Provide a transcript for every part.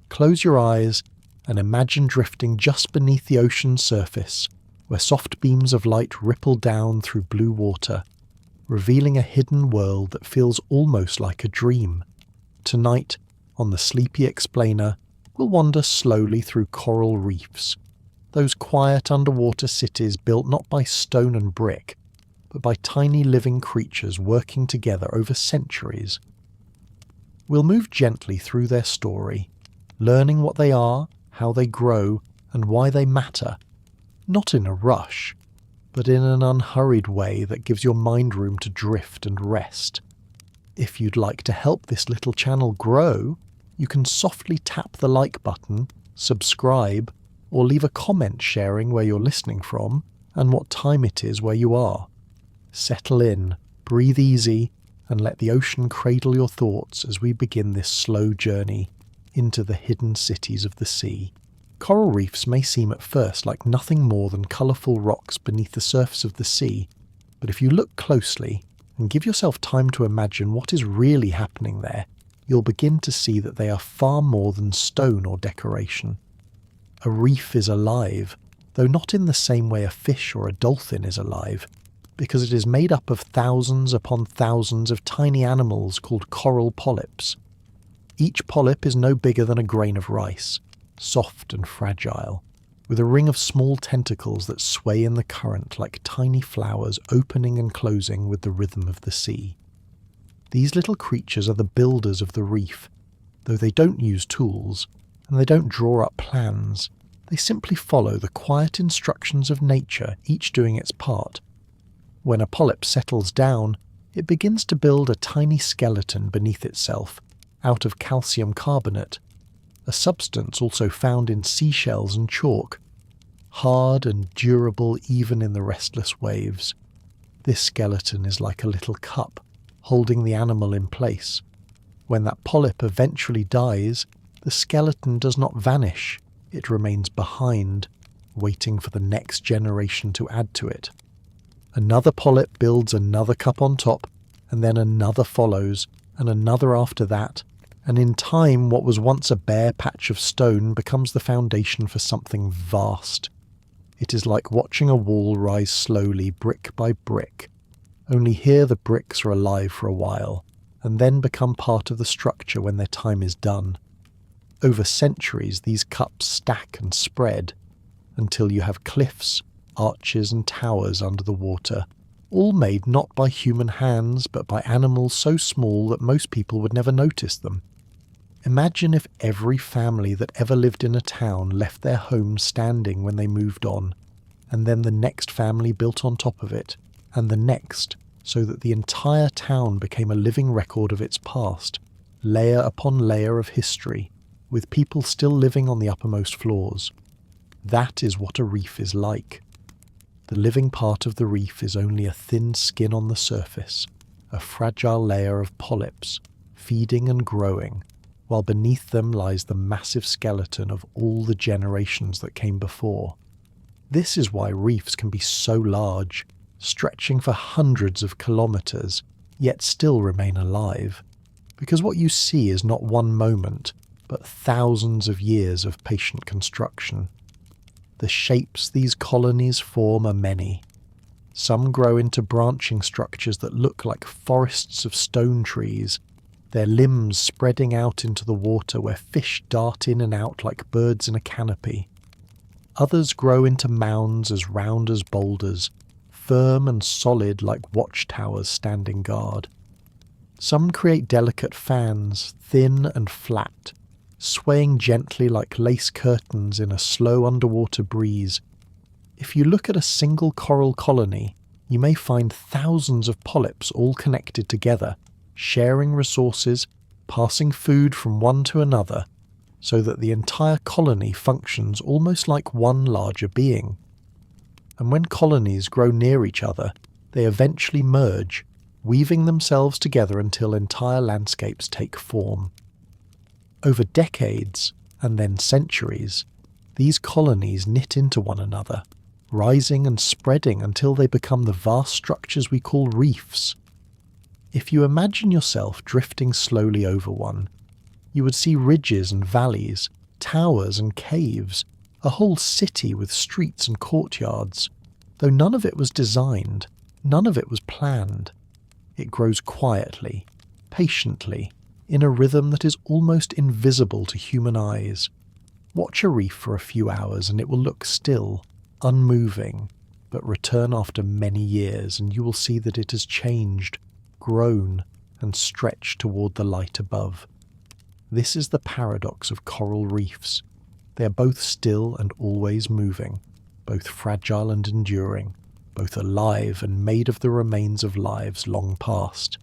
Close your eyes and imagine drifting just beneath the ocean's surface, where soft beams of light ripple down through blue water, revealing a hidden world that feels almost like a dream. Tonight, on the Sleepy Explainer, we'll wander slowly through coral reefs, those quiet underwater cities built not by stone and brick, but by tiny living creatures working together over centuries. We'll move gently through their story, learning what they are, how they grow, and why they matter, not in a rush, but in an unhurried way that gives your mind room to drift and rest. If you'd like to help this little channel grow, you can softly tap the like button, subscribe, or leave a comment sharing where you're listening from and what time it is where you are. Settle in, breathe easy, and let the ocean cradle your thoughts as we begin this slow journey into the hidden cities of the sea. Coral reefs may seem at first like nothing more than colourful rocks beneath the surface of the sea, but if you look closely and give yourself time to imagine what is really happening there, you'll begin to see that they are far more than stone or decoration. A reef is alive, though not in the same way a fish or a dolphin is alive, because it is made up of thousands upon thousands of tiny animals called coral polyps. Each polyp is no bigger than a grain of rice, soft and fragile, with a ring of small tentacles that sway in the current like tiny flowers opening and closing with the rhythm of the sea. These little creatures are the builders of the reef, though they don't use tools, and they don't draw up plans. They simply follow the quiet instructions of nature, each doing its part. When a polyp settles down, it begins to build a tiny skeleton beneath itself, out of calcium carbonate, a substance also found in seashells and chalk, hard and durable even in the restless waves. This skeleton is like a little cup, holding the animal in place. When that polyp eventually dies, the skeleton does not vanish, it remains behind, waiting for the next generation to add to it. Another polyp builds another cup on top, and then another follows, and another after that, and in time what was once a bare patch of stone becomes the foundation for something vast. It is like watching a wall rise slowly, brick by brick, only here the bricks are alive for a while, and then become part of the structure when their time is done. Over centuries these cups stack and spread, until you have cliffs, arches and towers under the water, all made not by human hands but by animals so small that most people would never notice them. Imagine if every family that ever lived in a town left their home standing when they moved on, and then the next family built on top of it, and the next, so that the entire town became a living record of its past, layer upon layer of history, with people still living on the uppermost floors. That is what a reef is like. The living part of the reef is only a thin skin on the surface, a fragile layer of polyps, feeding and growing, while beneath them lies the massive skeleton of all the generations that came before. This is why reefs can be so large, stretching for hundreds of kilometers, yet still remain alive, because what you see is not one moment, but thousands of years of patient construction. The shapes these colonies form are many. Some grow into branching structures that look like forests of stone trees, their limbs spreading out into the water where fish dart in and out like birds in a canopy. Others grow into mounds as round as boulders, firm and solid like watchtowers standing guard. Some create delicate fans, thin and flat, swaying gently like lace curtains in a slow underwater breeze. If you look at a single coral colony, you may find thousands of polyps all connected together, sharing resources, passing food from one to another, so that the entire colony functions almost like one larger being. And when colonies grow near each other, they eventually merge, weaving themselves together until entire landscapes take form. Over decades, and then centuries, these colonies knit into one another, rising and spreading until they become the vast structures we call reefs. If you imagine yourself drifting slowly over one, you would see ridges and valleys, towers and caves, a whole city with streets and courtyards. Though none of it was designed, none of it was planned. It grows quietly, patiently, in a rhythm that is almost invisible to human eyes. Watch a reef for a few hours and it will look still, unmoving, but return after many years and you will see that it has changed, grown, and stretched toward the light above. This is the paradox of coral reefs. They are both still and always moving, both fragile and enduring, both alive and made of the remains of lives long past.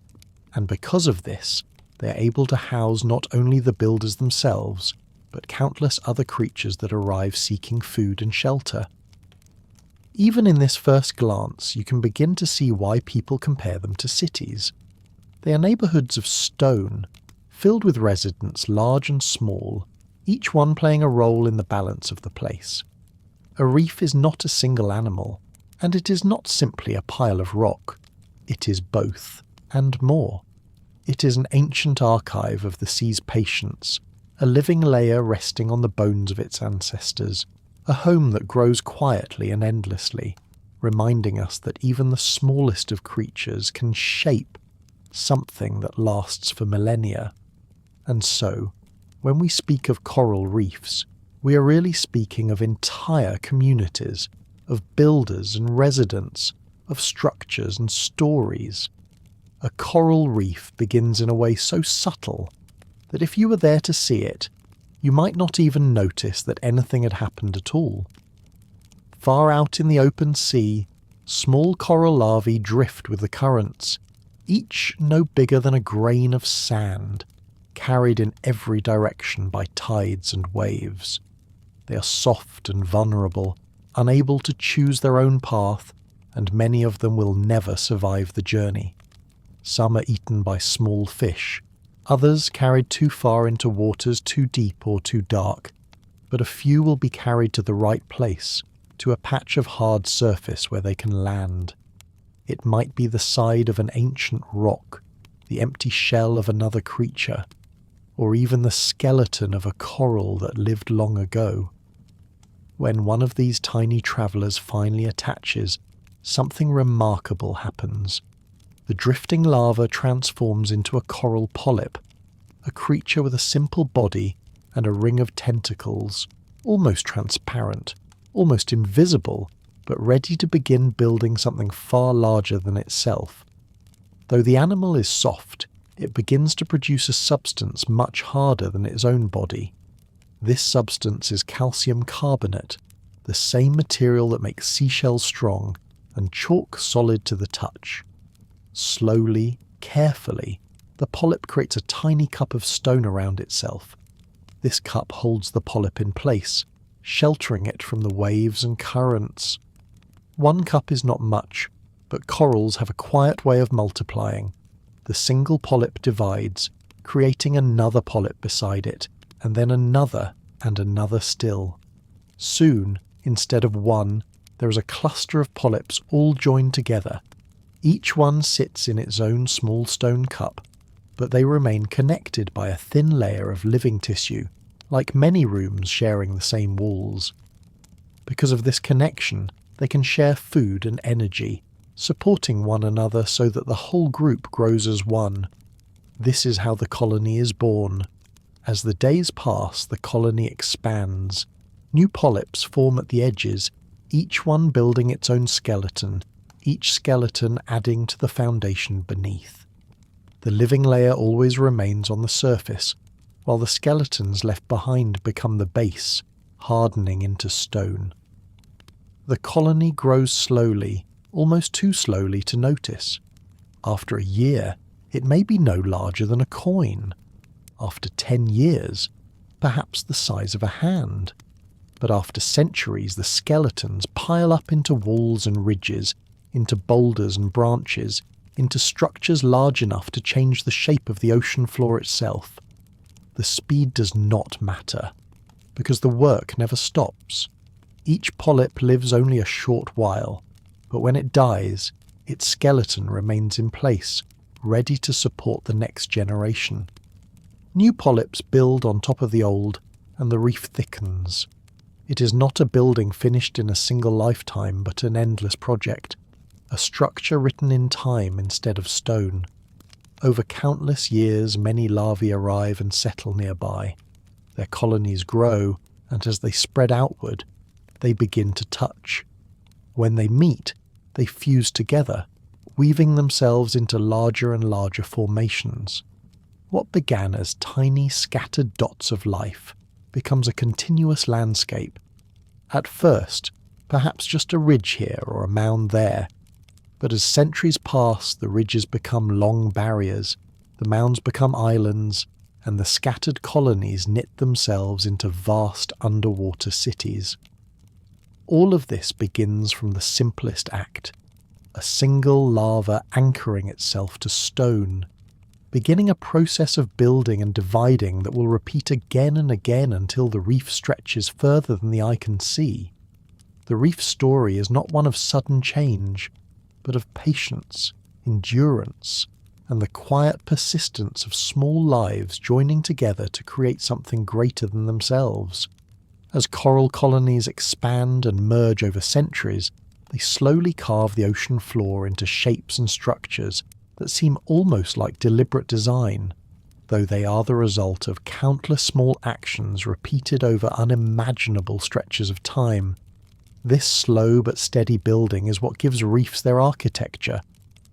And because of this, they are able to house not only the builders themselves, but countless other creatures that arrive seeking food and shelter. Even in this first glance, you can begin to see why people compare them to cities. They are neighbourhoods of stone, filled with residents large and small, each one playing a role in the balance of the place. A reef is not a single animal, and it is not simply a pile of rock. It is both, and more. It is an ancient archive of the sea's patience, a living layer resting on the bones of its ancestors, a home that grows quietly and endlessly, reminding us that even the smallest of creatures can shape something that lasts for millennia. And so, when we speak of coral reefs, we are really speaking of entire communities, of builders and residents, of structures and stories. A coral reef begins in a way so subtle that if you were there to see it, you might not even notice that anything had happened at all. Far out in the open sea, small coral larvae drift with the currents, each no bigger than a grain of sand, carried in every direction by tides and waves. They are soft and vulnerable, unable to choose their own path, and many of them will never survive the journey. Some are eaten by small fish, others carried too far into waters too deep or too dark, but a few will be carried to the right place, to a patch of hard surface where they can land. It might be the side of an ancient rock, the empty shell of another creature, or even the skeleton of a coral that lived long ago. When one of these tiny travellers finally attaches, something remarkable happens. The drifting larva transforms into a coral polyp, a creature with a simple body and a ring of tentacles, almost transparent, almost invisible, but ready to begin building something far larger than itself. Though the animal is soft, it begins to produce a substance much harder than its own body. This substance is calcium carbonate, the same material that makes seashells strong and chalk solid to the touch. Slowly, carefully, the polyp creates a tiny cup of stone around itself. This cup holds the polyp in place, sheltering it from the waves and currents. One cup is not much, but corals have a quiet way of multiplying. The single polyp divides, creating another polyp beside it, and then another and another still. Soon, instead of one, there is a cluster of polyps all joined together. Each one sits in its own small stone cup, but they remain connected by a thin layer of living tissue, like many rooms sharing the same walls. Because of this connection, they can share food and energy, supporting one another so that the whole group grows as one. This is how the colony is born. As the days pass, the colony expands. New polyps form at the edges, each one building its own skeleton, each skeleton adding to the foundation beneath. The living layer always remains on the surface, while the skeletons left behind become the base, hardening into stone. The colony grows slowly, almost too slowly to notice. After a year, it may be no larger than a coin. After 10 years, perhaps the size of a hand. But after centuries, the skeletons pile up into walls and ridges, into boulders and branches, into structures large enough to change the shape of the ocean floor itself. The speed does not matter, because the work never stops. Each polyp lives only a short while, but when it dies, its skeleton remains in place, ready to support the next generation. New polyps build on top of the old, and the reef thickens. It is not a building finished in a single lifetime, but an endless project, a structure written in time instead of stone. Over countless years, many larvae arrive and settle nearby. Their colonies grow, and as they spread outward, they begin to touch. When they meet, they fuse together, weaving themselves into larger and larger formations. What began as tiny scattered dots of life becomes a continuous landscape. At first, perhaps just a ridge here or a mound there, but as centuries pass, the ridges become long barriers, the mounds become islands, and the scattered colonies knit themselves into vast underwater cities. All of this begins from the simplest act, a single larva anchoring itself to stone, beginning a process of building and dividing that will repeat again and again until the reef stretches further than the eye can see. The reef story is not one of sudden change, but of patience, endurance, and the quiet persistence of small lives joining together to create something greater than themselves. As coral colonies expand and merge over centuries, they slowly carve the ocean floor into shapes and structures that seem almost like deliberate design, though they are the result of countless small actions repeated over unimaginable stretches of time. This slow but steady building is what gives reefs their architecture,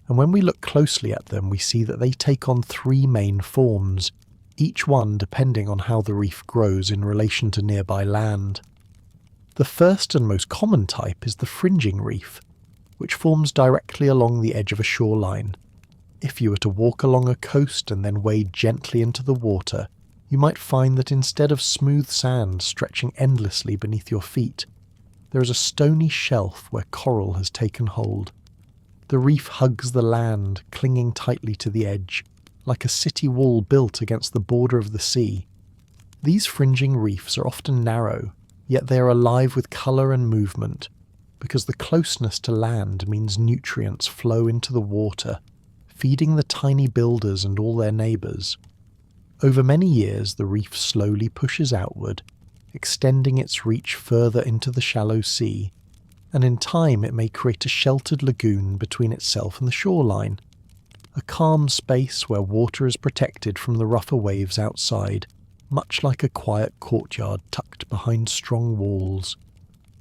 and when we look closely at them we see that they take on three main forms, each one depending on how the reef grows in relation to nearby land. The first and most common type is the fringing reef, which forms directly along the edge of a shoreline. If you were to walk along a coast and then wade gently into the water, you might find that instead of smooth sand stretching endlessly beneath your feet, there is a stony shelf where coral has taken hold. The reef hugs the land, clinging tightly to the edge, like a city wall built against the border of the sea. These fringing reefs are often narrow, yet they are alive with colour and movement, because the closeness to land means nutrients flow into the water, feeding the tiny builders and all their neighbours. Over many years, the reef slowly pushes outward, extending its reach further into the shallow sea, and in time it may create a sheltered lagoon between itself and the shoreline, a calm space where water is protected from the rougher waves outside, much like a quiet courtyard tucked behind strong walls.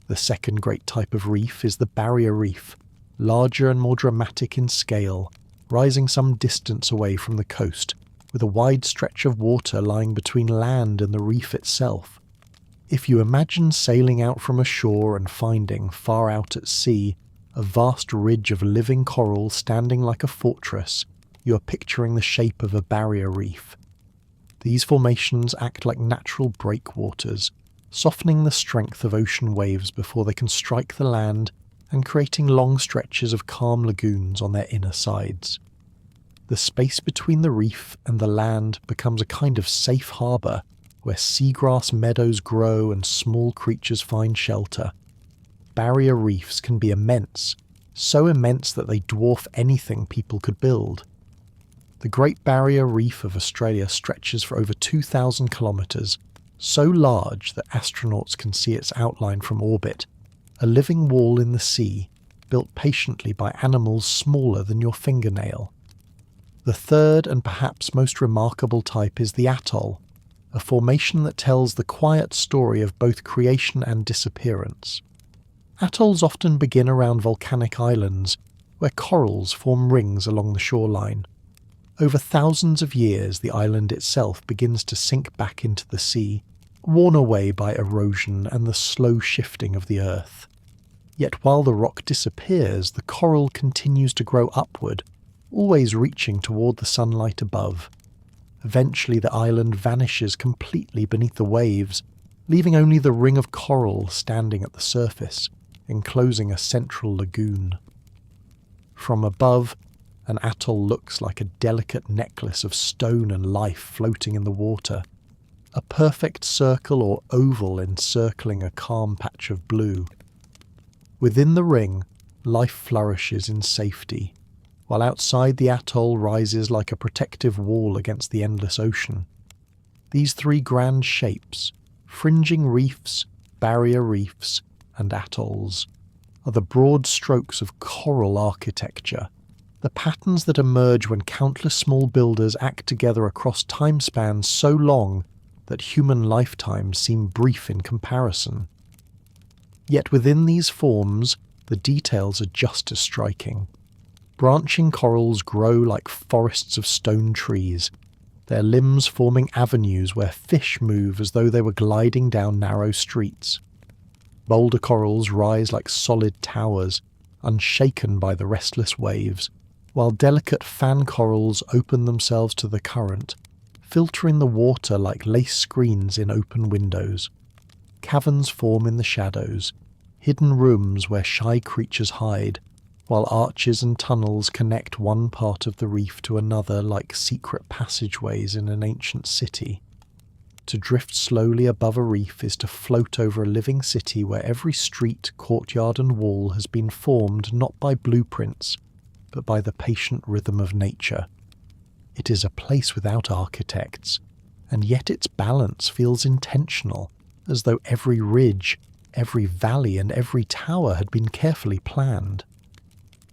The second great type of reef is the barrier reef, larger and more dramatic in scale, rising some distance away from the coast, with a wide stretch of water lying between land and the reef itself. If you imagine sailing out from a shore and finding, far out at sea, a vast ridge of living coral standing like a fortress, you are picturing the shape of a barrier reef. These formations act like natural breakwaters, softening the strength of ocean waves before they can strike the land and creating long stretches of calm lagoons on their inner sides. The space between the reef and the land becomes a kind of safe harbour where seagrass meadows grow and small creatures find shelter. Barrier reefs can be immense, so immense that they dwarf anything people could build. The Great Barrier Reef of Australia stretches for over 2,000 kilometres, so large that astronauts can see its outline from orbit, a living wall in the sea, built patiently by animals smaller than your fingernail. The third and perhaps most remarkable type is the atoll, a formation that tells the quiet story of both creation and disappearance. Atolls often begin around volcanic islands, where corals form rings along the shoreline. Over thousands of years, the island itself begins to sink back into the sea, worn away by erosion and the slow shifting of the earth. Yet while the rock disappears, the coral continues to grow upward, always reaching toward the sunlight above. Eventually the island vanishes completely beneath the waves, leaving only the ring of coral standing at the surface, enclosing a central lagoon. From above, an atoll looks like a delicate necklace of stone and life floating in the water, a perfect circle or oval encircling a calm patch of blue. Within the ring, life flourishes in safety, while outside the atoll rises like a protective wall against the endless ocean. These three grand shapes, Fringing reefs, barrier reefs, and atolls are the broad strokes of coral architecture, the patterns that emerge when countless small builders act together across time spans so long that human lifetimes seem brief in comparison. Yet within these forms, the details are just as striking. Branching corals grow like forests of stone trees, their limbs forming avenues where fish move as though they were gliding down narrow streets. Boulder corals rise like solid towers, unshaken by the restless waves, while delicate fan corals open themselves to the current, filtering the water like lace screens in open windows. Caverns form in the shadows, hidden rooms where shy creatures hide, while arches and tunnels connect one part of the reef to another like secret passageways in an ancient city. To drift slowly above a reef is to float over a living city where every street, courtyard and wall has been formed not by blueprints, but by the patient rhythm of nature. It is a place without architects, and yet its balance feels intentional, as though every ridge, every valley and every tower had been carefully planned.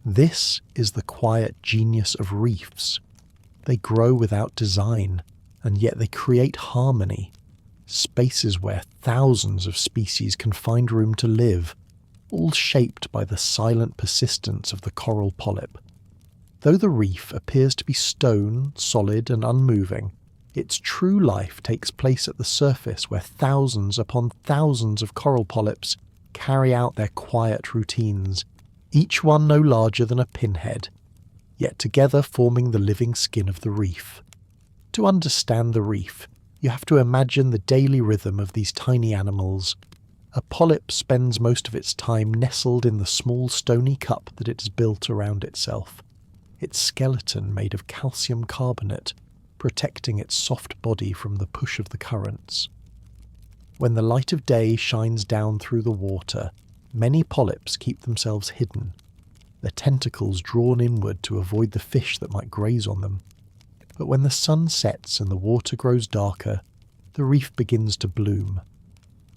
This is the quiet genius of reefs. They grow without design, and yet they create harmony, spaces where thousands of species can find room to live, all shaped by the silent persistence of the coral polyp. Though the reef appears to be stone, solid and unmoving, its true life takes place at the surface where thousands upon thousands of coral polyps carry out their quiet routines, each one no larger than a pinhead, yet together forming the living skin of the reef. To understand the reef, you have to imagine the daily rhythm of these tiny animals. A polyp spends most of its time nestled in the small stony cup that it has built around itself, its skeleton made of calcium carbonate, protecting its soft body from the push of the currents. When the light of day shines down through the water, many polyps keep themselves hidden, their tentacles drawn inward to avoid the fish that might graze on them. But when the sun sets and the water grows darker, the reef begins to bloom.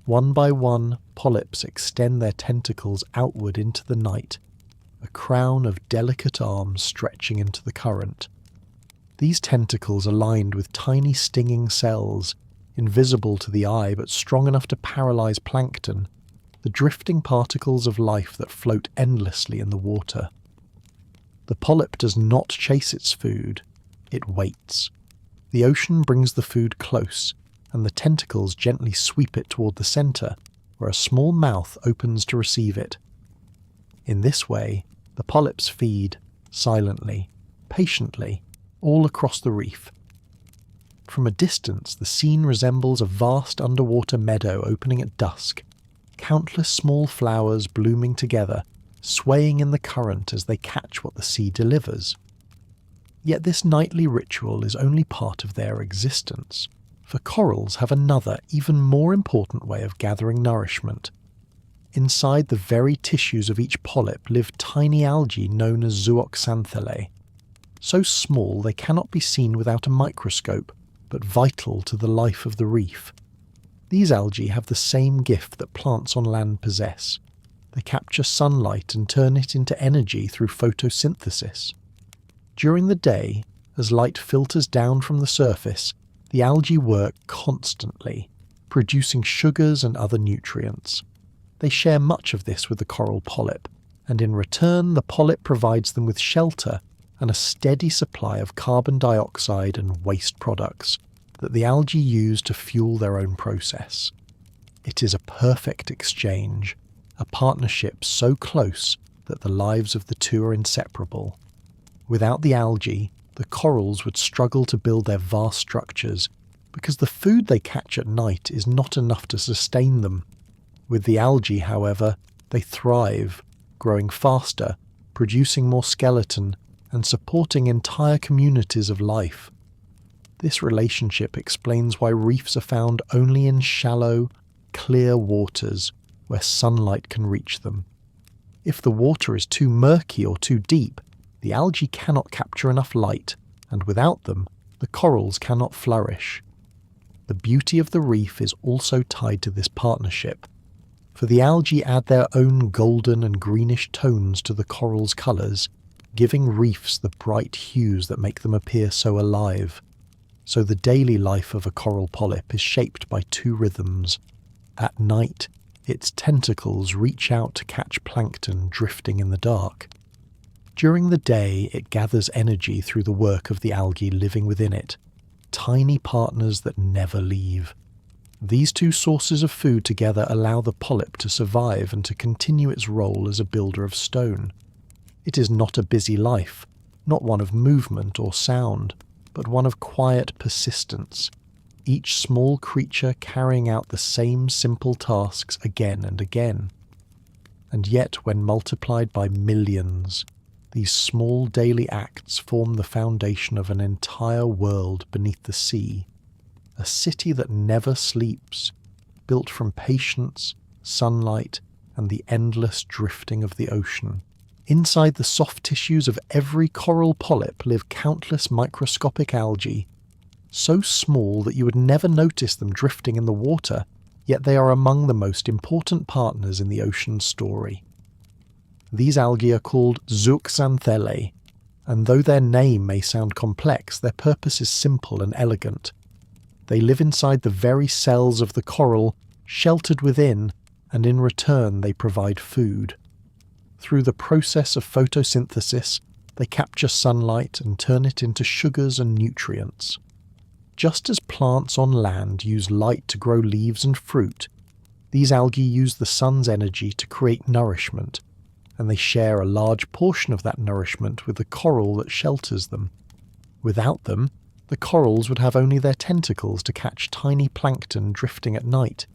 One by one, polyps extend their tentacles outward into the night, a crown of delicate arms stretching into the current. These tentacles are lined with tiny stinging cells, invisible to the eye but strong enough to paralyze plankton, the drifting particles of life that float endlessly in the water. The polyp does not chase its food, it waits. The ocean brings the food close, and the tentacles gently sweep it toward the center, where a small mouth opens to receive it. In this way, the polyps feed, silently, patiently, all across the reef. From a distance, the scene resembles a vast underwater meadow opening at dusk, countless small flowers blooming together, swaying in the current as they catch what the sea delivers. Yet this nightly ritual is only part of their existence, for corals have another, even more important way of gathering nourishment. Inside the very tissues of each polyp live tiny algae known as zooxanthellae. So small they cannot be seen without a microscope, but vital to the life of the reef. These algae have the same gift that plants on land possess. They capture sunlight and turn it into energy through photosynthesis. During the day, as light filters down from the surface, the algae work constantly, producing sugars and other nutrients. They share much of this with the coral polyp, and in return the polyp provides them with shelter and a steady supply of carbon dioxide and waste products that the algae use to fuel their own process. It is a perfect exchange, a partnership so close that the lives of the two are inseparable. Without the algae, the corals would struggle to build their vast structures, because the food they catch at night is not enough to sustain them. With the algae, however, they thrive, growing faster, producing more skeleton, and supporting entire communities of life. This relationship explains why reefs are found only in shallow, clear waters where sunlight can reach them. If the water is too murky or too deep, the algae cannot capture enough light, and without them, the corals cannot flourish. the beauty of the reef is also tied to this partnership, for the algae add their own golden and greenish tones to the coral's colours, giving reefs the bright hues that make them appear so alive. So the daily life of a coral polyp is shaped by two rhythms. At night, its tentacles reach out to catch plankton drifting in the dark. During the day, it gathers energy through the work of the algae living within it, tiny partners that never leave. These two sources of food together allow the polyp to survive and to continue its role as a builder of stone. It is not a busy life, not one of movement or sound, but one of quiet persistence, each small creature carrying out the same simple tasks again and again. And yet, when multiplied by millions, these small daily acts form the foundation of an entire world beneath the sea, a city that never sleeps, built from patience, sunlight, and the endless drifting of the ocean. Inside the soft tissues of every coral polyp live countless microscopic algae, so small that you would never notice them drifting in the water, yet they are among the most important partners in the ocean's story. These algae are called zooxanthellae, and though their name may sound complex, their purpose is simple and elegant. They live inside the very cells of the coral, sheltered within, and in return they provide food. Through the process of photosynthesis, they capture sunlight and turn it into sugars and nutrients. Just as plants on land use light to grow leaves and fruit, these algae use the sun's energy to create nourishment, and they share a large portion of that nourishment with the coral that shelters them. Without them, the corals would have only their tentacles to catch tiny plankton drifting at night,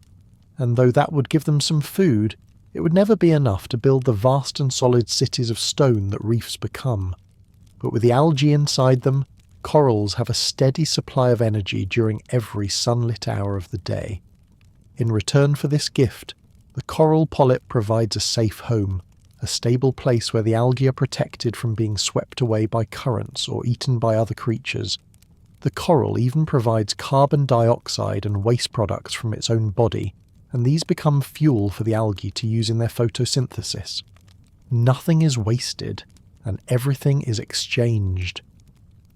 and though that would give them some food, it would never be enough to build the vast and solid cities of stone that reefs become. But with the algae inside them, corals have a steady supply of energy during every sunlit hour of the day. In return for this gift, the coral polyp provides a safe home, a stable place where the algae are protected from being swept away by currents or eaten by other creatures. The coral even provides carbon dioxide and waste products from its own body, and these become fuel for the algae to use in their photosynthesis. Nothing is wasted, and everything is exchanged.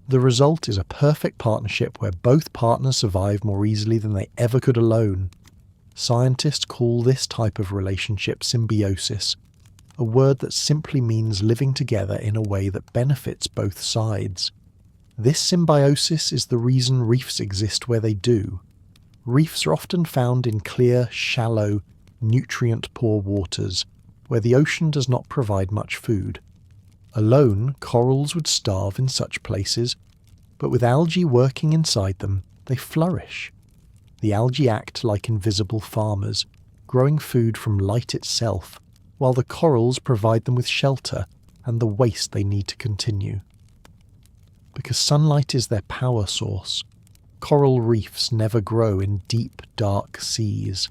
The result is a perfect partnership where both partners survive more easily than they ever could alone. Scientists call this type of relationship symbiosis, a word that simply means living together in a way that benefits both sides. This symbiosis is the reason reefs exist where they do. Reefs are often found in clear, shallow, nutrient-poor waters, where the ocean does not provide much food. Alone, corals would starve in such places, but with algae working inside them, they flourish. The algae act like invisible farmers, growing food from light itself, while the corals provide them with shelter and the waste they need to continue. Because sunlight is their power source, coral reefs never grow in deep, dark seas.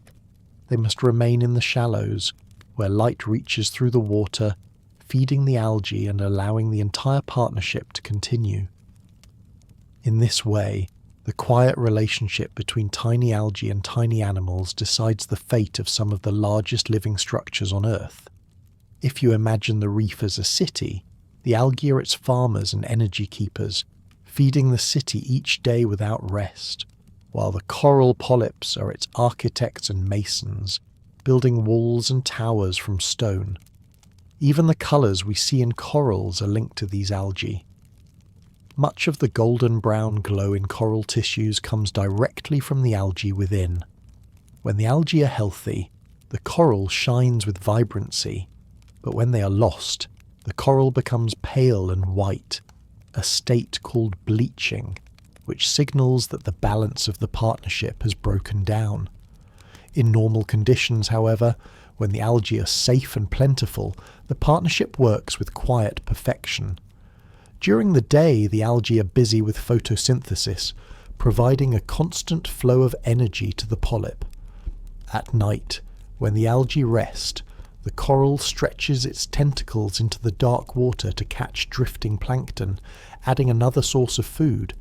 They must remain in the shallows, where light reaches through the water, feeding the algae and allowing the entire partnership to continue. In this way, the quiet relationship between tiny algae and tiny animals decides the fate of some of the largest living structures on Earth. If you imagine the reef as a city, the algae are its farmers and energy keepers, feeding the city each day without rest, while the coral polyps are its architects and masons, building walls and towers from stone. Even the colours we see in corals are linked to these algae. Much of the golden brown glow in coral tissues comes directly from the algae within. When the algae are healthy, the coral shines with vibrancy, but when they are lost, the coral becomes pale and white, a state called bleaching, which signals that the balance of the partnership has broken down. In normal conditions, however, when the algae are safe and plentiful, the partnership works with quiet perfection. During the day, the algae are busy with photosynthesis, providing a constant flow of energy to the polyp. At night, when the algae rest, the coral stretches its tentacles into the dark water to catch drifting plankton, adding another source of food.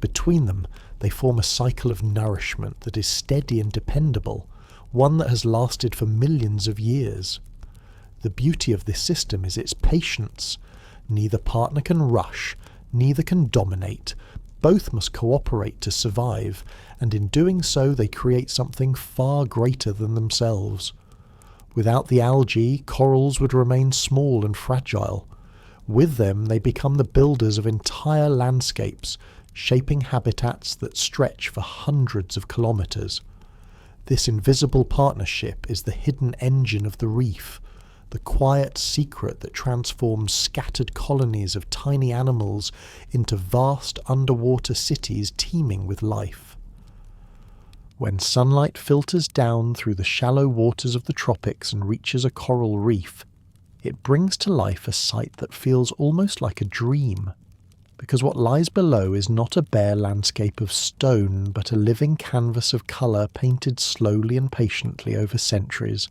Between them, they form a cycle of nourishment that is steady and dependable, one that has lasted for millions of years. The beauty of this system is its patience. Neither partner can rush, neither can dominate. Both must cooperate to survive, and in doing so they create something far greater than themselves. Without the algae, corals would remain small and fragile. With them, they become the builders of entire landscapes, shaping habitats that stretch for hundreds of kilometres. This invisible partnership is the hidden engine of the reef, the quiet secret that transforms scattered colonies of tiny animals into vast underwater cities teeming with life. When sunlight filters down through the shallow waters of the tropics and reaches a coral reef, it brings to life a sight that feels almost like a dream, because what lies below is not a bare landscape of stone, but a living canvas of colour painted slowly and patiently over centuries.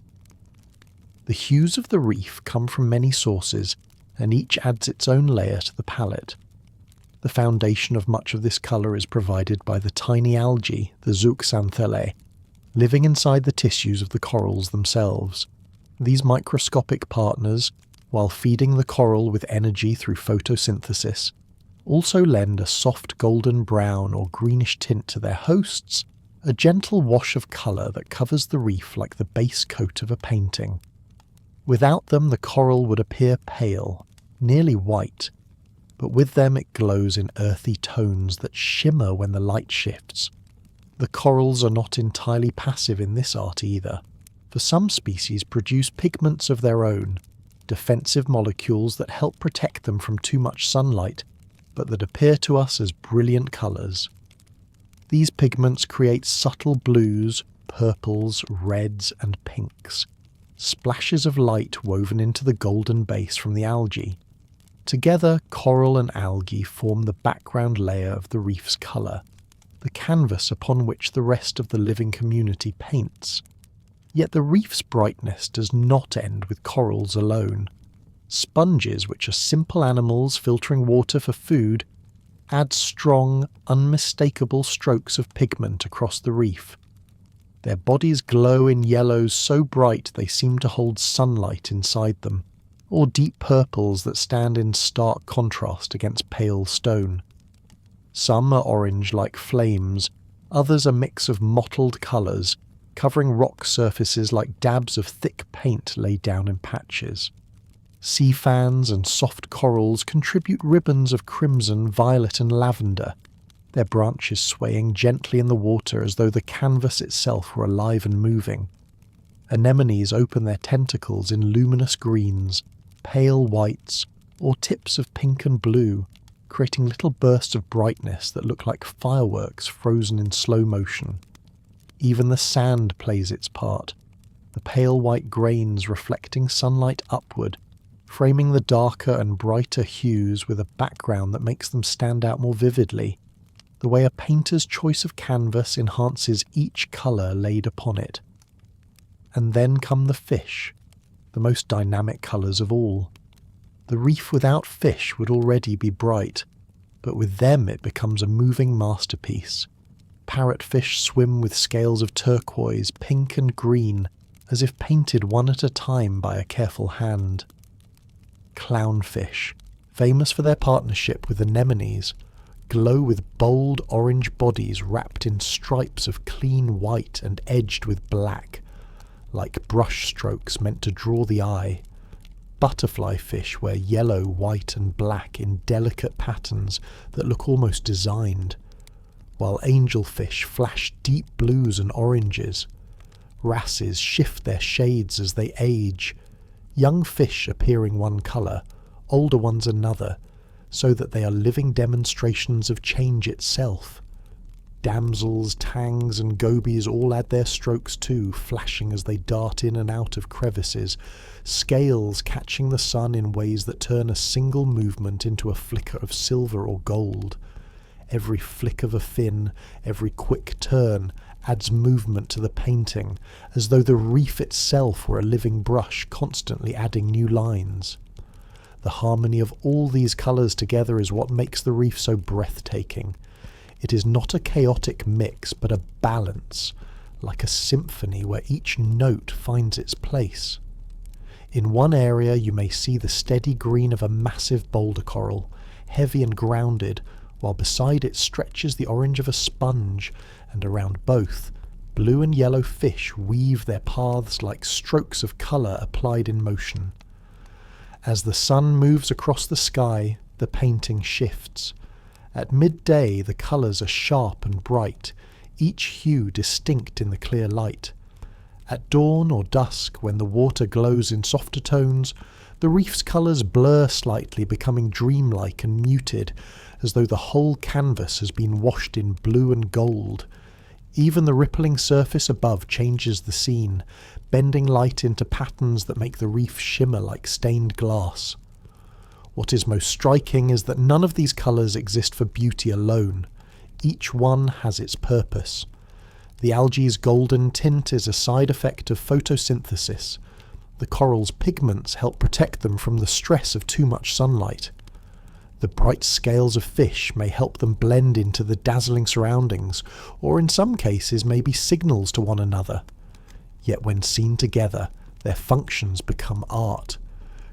The hues of the reef come from many sources, and each adds its own layer to the palette. The foundation of much of this colour is provided by the tiny algae, the zooxanthellae, living inside the tissues of the corals themselves. These microscopic partners, while feeding the coral with energy through photosynthesis, also lend a soft golden brown or greenish tint to their hosts, a gentle wash of colour that covers the reef like the base coat of a painting. Without them, the coral would appear pale, nearly white, but with them it glows in earthy tones that shimmer when the light shifts. The corals are not entirely passive in this art either, for some species produce pigments of their own, defensive molecules that help protect them from too much sunlight, but that appear to us as brilliant colours. These pigments create subtle blues, purples, reds and pinks, splashes of light woven into the golden base from the algae. Together, coral and algae form the background layer of the reef's colour, the canvas upon which the rest of the living community paints. Yet the reef's brightness does not end with corals alone. Sponges, which are simple animals filtering water for food, add strong, unmistakable strokes of pigment across the reef. Their bodies glow in yellows so bright they seem to hold sunlight inside them, or deep purples that stand in stark contrast against pale stone. Some are orange like flames, others a mix of mottled colours, covering rock surfaces like dabs of thick paint laid down in patches. Sea fans and soft corals contribute ribbons of crimson, violet and lavender, their branches swaying gently in the water as though the canvas itself were alive and moving. Anemones open their tentacles in luminous greens, pale whites, or tips of pink and blue, creating little bursts of brightness that look like fireworks frozen in slow motion. Even the sand plays its part, the pale white grains reflecting sunlight upward, framing the darker and brighter hues with a background that makes them stand out more vividly, the way a painter's choice of canvas enhances each colour laid upon it. And then come the fish, the most dynamic colours of all. The reef without fish would already be bright, but with them it becomes a moving masterpiece. Parrotfish swim with scales of turquoise, pink and green, as if painted one at a time by a careful hand. Clownfish, famous for their partnership with anemones, glow with bold orange bodies wrapped in stripes of clean white and edged with black, like brush strokes meant to draw the eye. Butterfly fish wear yellow, white and black in delicate patterns that look almost designed, while angelfish flash deep blues and oranges. Wrasses shift their shades as they age, young fish appearing one colour, older ones another, so that they are living demonstrations of change itself. Damsels, tangs and gobies all add their strokes too, flashing as they dart in and out of crevices, scales catching the sun in ways that turn a single movement into a flicker of silver or gold. Every flick of a fin, every quick turn, adds movement to the painting, as though the reef itself were a living brush constantly adding new lines. The harmony of all these colours together is what makes the reef so breathtaking. It is not a chaotic mix, but a balance, like a symphony where each note finds its place. In one area you may see the steady green of a massive boulder coral, heavy and grounded, while beside it stretches the orange of a sponge, and around both, blue and yellow fish weave their paths like strokes of colour applied in motion. As the sun moves across the sky, the painting shifts. At midday the colours are sharp and bright, each hue distinct in the clear light. At dawn or dusk, when the water glows in softer tones, the reef's colours blur slightly, becoming dreamlike and muted, as though the whole canvas has been washed in blue and gold. Even the rippling surface above changes the scene, bending light into patterns that make the reef shimmer like stained glass. What is most striking is that none of these colours exist for beauty alone. Each one has its purpose. The algae's golden tint is a side effect of photosynthesis. The coral's pigments help protect them from the stress of too much sunlight. The bright scales of fish may help them blend into the dazzling surroundings, or in some cases may be signals to one another. Yet when seen together, their functions become art,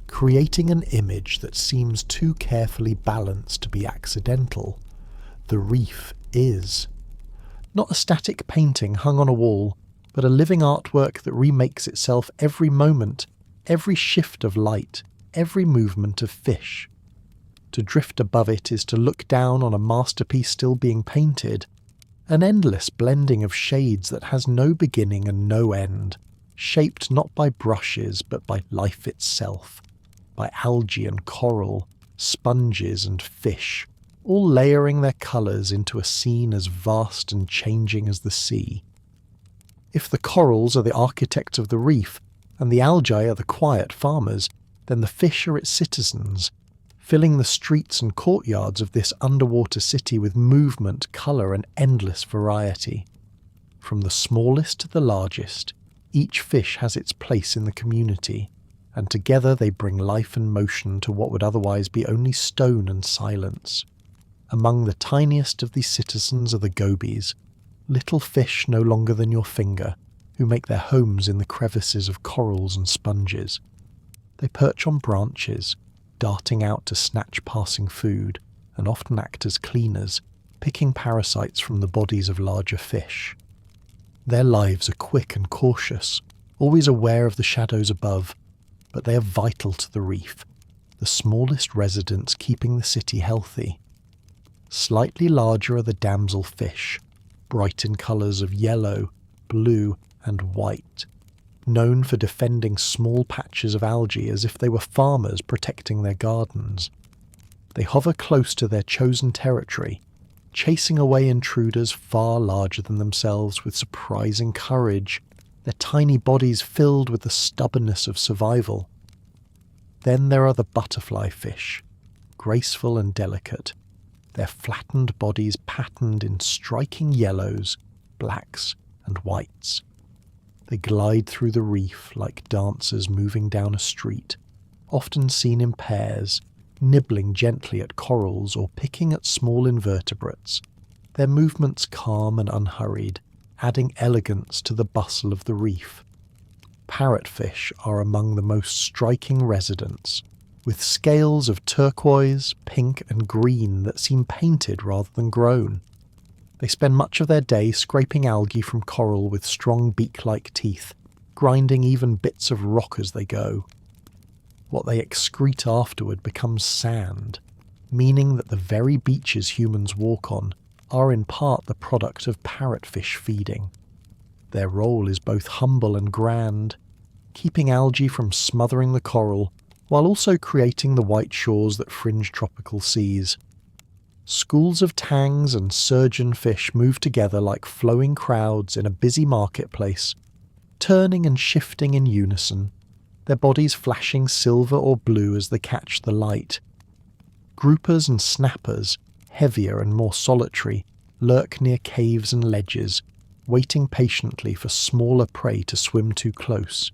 creating an image that seems too carefully balanced to be accidental. The reef is. Not a static painting hung on a wall, but a living artwork that remakes itself every moment, every shift of light, every movement of fish. To drift above it is to look down on a masterpiece still being painted, an endless blending of shades that has no beginning and no end, shaped not by brushes but by life itself, by algae and coral, sponges and fish, all layering their colours into a scene as vast and changing as the sea. If the corals are the architects of the reef, and the algae are the quiet farmers, then the fish are its citizens, filling the streets and courtyards of this underwater city with movement, colour and endless variety. From the smallest to the largest, each fish has its place in the community, and together they bring life and motion to what would otherwise be only stone and silence. Among the tiniest of these citizens are the gobies, little fish no longer than your finger, who make their homes in the crevices of corals and sponges. They perch on branches, darting out to snatch passing food, and often act as cleaners, picking parasites from the bodies of larger fish. Their lives are quick and cautious, always aware of the shadows above, but they are vital to the reef, the smallest residents keeping the city healthy. Slightly larger are the damsel fish, bright in colours of yellow, blue and white, known for defending small patches of algae as if they were farmers protecting their gardens. They hover close to their chosen territory, chasing away intruders far larger than themselves with surprising courage, their tiny bodies filled with the stubbornness of survival. Then there are the butterfly fish, graceful and delicate, their flattened bodies patterned in striking yellows, blacks and whites. They glide through the reef like dancers moving down a street, often seen in pairs, nibbling gently at corals or picking at small invertebrates, their movements calm and unhurried, adding elegance to the bustle of the reef. Parrotfish are among the most striking residents, with scales of turquoise, pink and green that seem painted rather than grown. They spend much of their day scraping algae from coral with strong beak-like teeth, grinding even bits of rock as they go. What they excrete afterward becomes sand, meaning that the very beaches humans walk on are in part the product of parrotfish feeding. Their role is both humble and grand, keeping algae from smothering the coral, while also creating the white shores that fringe tropical seas. Schools of tangs and surgeon fish move together like flowing crowds in a busy marketplace, turning and shifting in unison, their bodies flashing silver or blue as they catch the light. Groupers and snappers, heavier and more solitary, lurk near caves and ledges, waiting patiently for smaller prey to swim too close.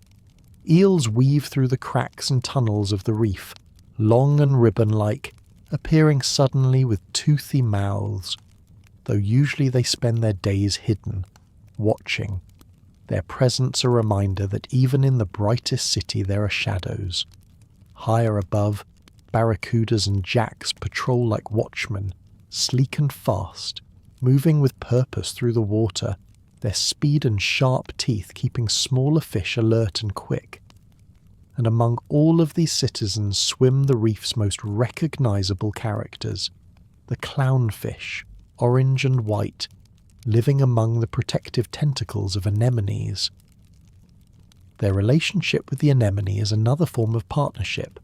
Eels weave through the cracks and tunnels of the reef, long and ribbon-like, appearing suddenly with toothy mouths. though usually they spend their days hidden, watching. Their presence a reminder that even in the brightest city there are shadows. Higher above, barracudas and jacks patrol like watchmen, sleek and fast, moving with purpose through the water, their speed and sharp teeth keeping smaller fish alert and quick. And among all of these citizens swim the reef's most recognizable characters, the clownfish, orange and white, living among the protective tentacles of anemones. Their relationship with the anemone is another form of partnership,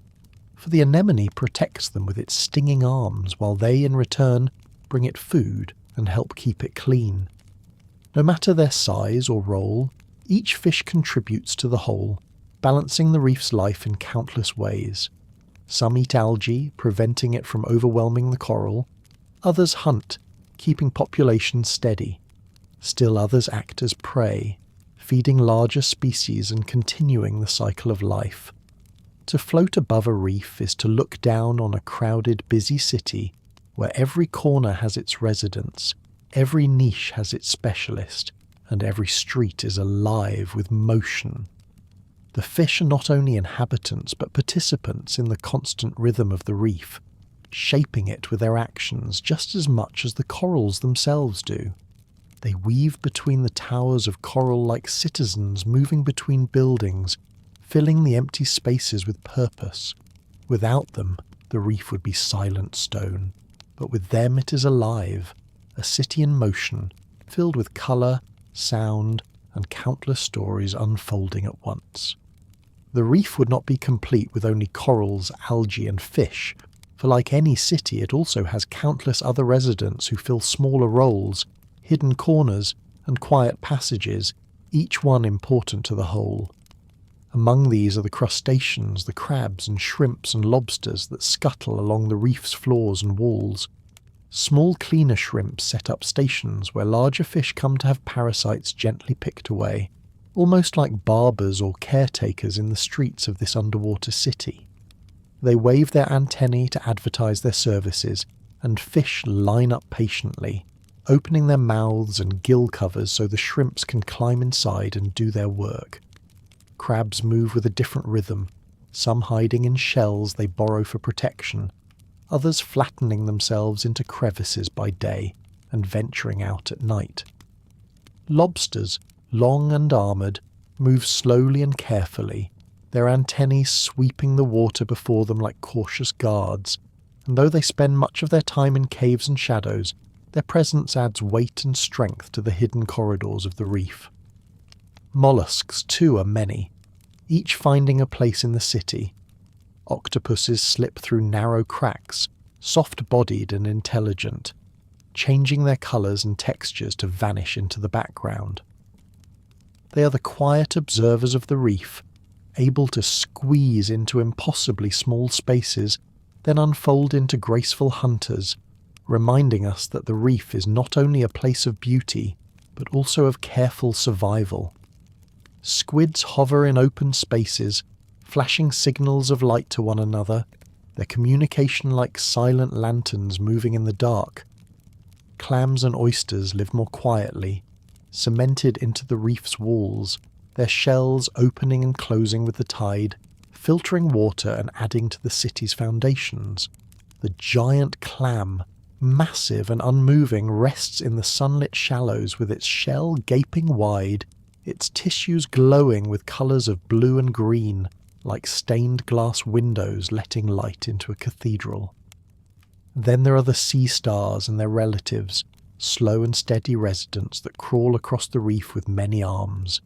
for the anemone protects them with its stinging arms while they in return bring it food and help keep it clean. No matter their size or role, each fish contributes to the whole, balancing the reef's life in countless ways. Some eat algae, preventing it from overwhelming the coral. Others hunt, keeping populations steady. Still others act as prey, feeding larger species and continuing the cycle of life. To float above a reef is to look down on a crowded, busy city where every corner has its residents, every niche has its specialist, and every street is alive with motion. The fish are not only inhabitants but participants in the constant rhythm of the reef, shaping it with their actions just as much as the corals themselves do. They weave between the towers of coral like citizens moving between buildings, filling the empty spaces with purpose. Without them, the reef would be silent stone, but with them it is alive, a city in motion, filled with colour, sound, and countless stories unfolding at once. The reef would not be complete with only corals, algae, and fish, for like any city it also has countless other residents who fill smaller roles, hidden corners, and quiet passages, each one important to the whole. Among these are the crustaceans, the crabs and shrimps and lobsters that scuttle along the reef's floors and walls. Small cleaner shrimps set up stations where larger fish come to have parasites gently picked away, almost like barbers or caretakers in the streets of this underwater city. They wave their antennae to advertise their services, and fish line up patiently, opening their mouths and gill covers so the shrimps can climb inside and do their work. Crabs move with a different rhythm, some hiding in shells they borrow for protection, others flattening themselves into crevices by day and venturing out at night. Lobsters, long and armoured, move slowly and carefully, their antennae sweeping the water before them like cautious guards, and though they spend much of their time in caves and shadows, their presence adds weight and strength to the hidden corridors of the reef. Mollusks, too, are many, each finding a place in the city. Octopuses slip through narrow cracks, soft-bodied and intelligent, changing their colours and textures to vanish into the background. They are the quiet observers of the reef, able to squeeze into impossibly small spaces, then unfold into graceful hunters, reminding us that the reef is not only a place of beauty, but also of careful survival. Squids hover in open spaces, flashing signals of light to one another, their communication like silent lanterns moving in the dark. Clams and oysters live more quietly, cemented into the reef's walls, their shells opening and closing with the tide, filtering water and adding to the city's foundations. The giant clam, massive and unmoving, rests in the sunlit shallows with its shell gaping wide, its tissues glowing with colours of blue and green, like stained glass windows letting light into a cathedral. Then there are the sea stars and their relatives, slow and steady residents that crawl across the reef with many arms.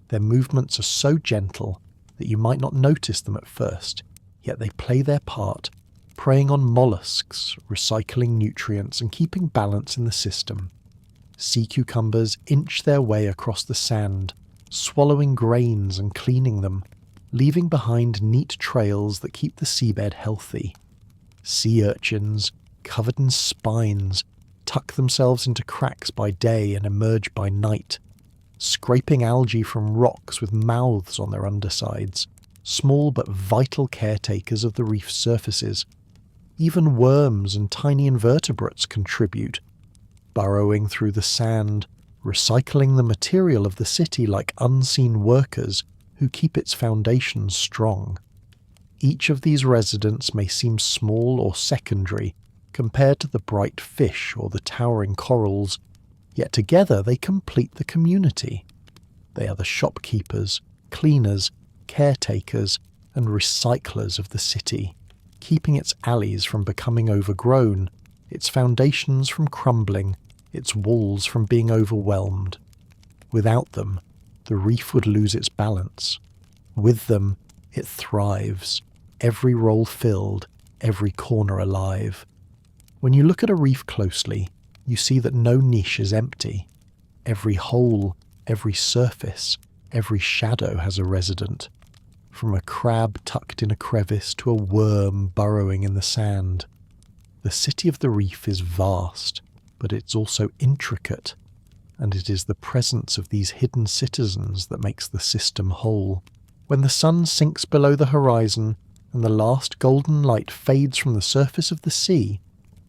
Their movements are so gentle that you might not notice them at first, yet they play their part, preying on mollusks, recycling nutrients and keeping balance in the system. Sea cucumbers inch their way across the sand, swallowing grains and cleaning them, leaving behind neat trails that keep the seabed healthy. Sea urchins, covered in spines, tuck themselves into cracks by day and emerge by night, scraping algae from rocks with mouths on their undersides, small but vital caretakers of the reef's surfaces. Even worms and tiny invertebrates contribute. burrowing through the sand, recycling the material of the city like unseen workers who keep its foundations strong. Each of these residents may seem small or secondary compared to the bright fish or the towering corals, yet together they complete the community. They are the shopkeepers, cleaners, caretakers, and recyclers of the city, keeping its alleys from becoming overgrown, its foundations from crumbling, its walls from being overwhelmed. Without them, the reef would lose its balance. With them, it thrives, every role filled, every corner alive. When you look at a reef closely, you see that no niche is empty. Every hole, every surface, every shadow has a resident, from a crab tucked in a crevice to a worm burrowing in the sand. The city of the reef is vast, but it's also intricate, and it is the presence of these hidden citizens that makes the system whole. When the sun sinks below the horizon and the last golden light fades from the surface of the sea,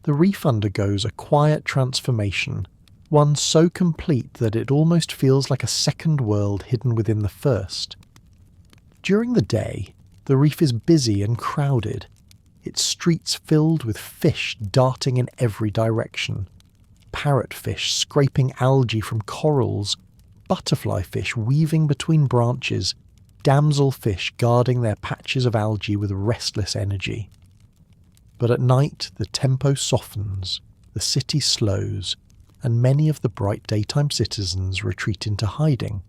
the reef undergoes a quiet transformation, one so complete that it almost feels like a second world hidden within the first. During the day, the reef is busy and crowded, its streets filled with fish darting in every direction. Parrotfish scraping algae from corals, butterfly fish weaving between branches, damselfish guarding their patches of algae with restless energy. But at night the tempo softens, the city slows, and many of the bright daytime citizens retreat into hiding.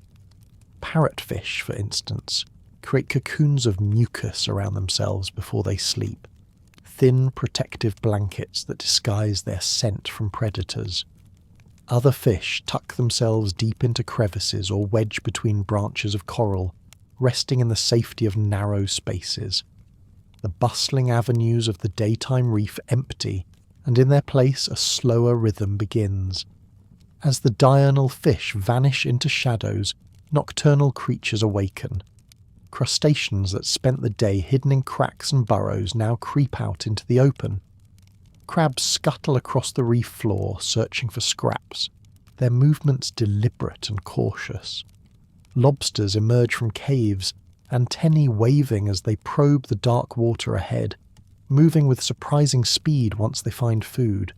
Parrotfish, for instance, create cocoons of mucus around themselves before they sleep, thin protective blankets that disguise their scent from predators. Other fish tuck themselves deep into crevices or wedge between branches of coral, resting in the safety of narrow spaces. The bustling avenues of the daytime reef empty, and in their place a slower rhythm begins. As the diurnal fish vanish into shadows, nocturnal creatures awaken. Crustaceans that spent the day hidden in cracks and burrows now creep out into the open. Crabs scuttle across the reef floor, searching for scraps, their movements deliberate and cautious. Lobsters emerge from caves, antennae waving as they probe the dark water ahead, moving with surprising speed once they find food.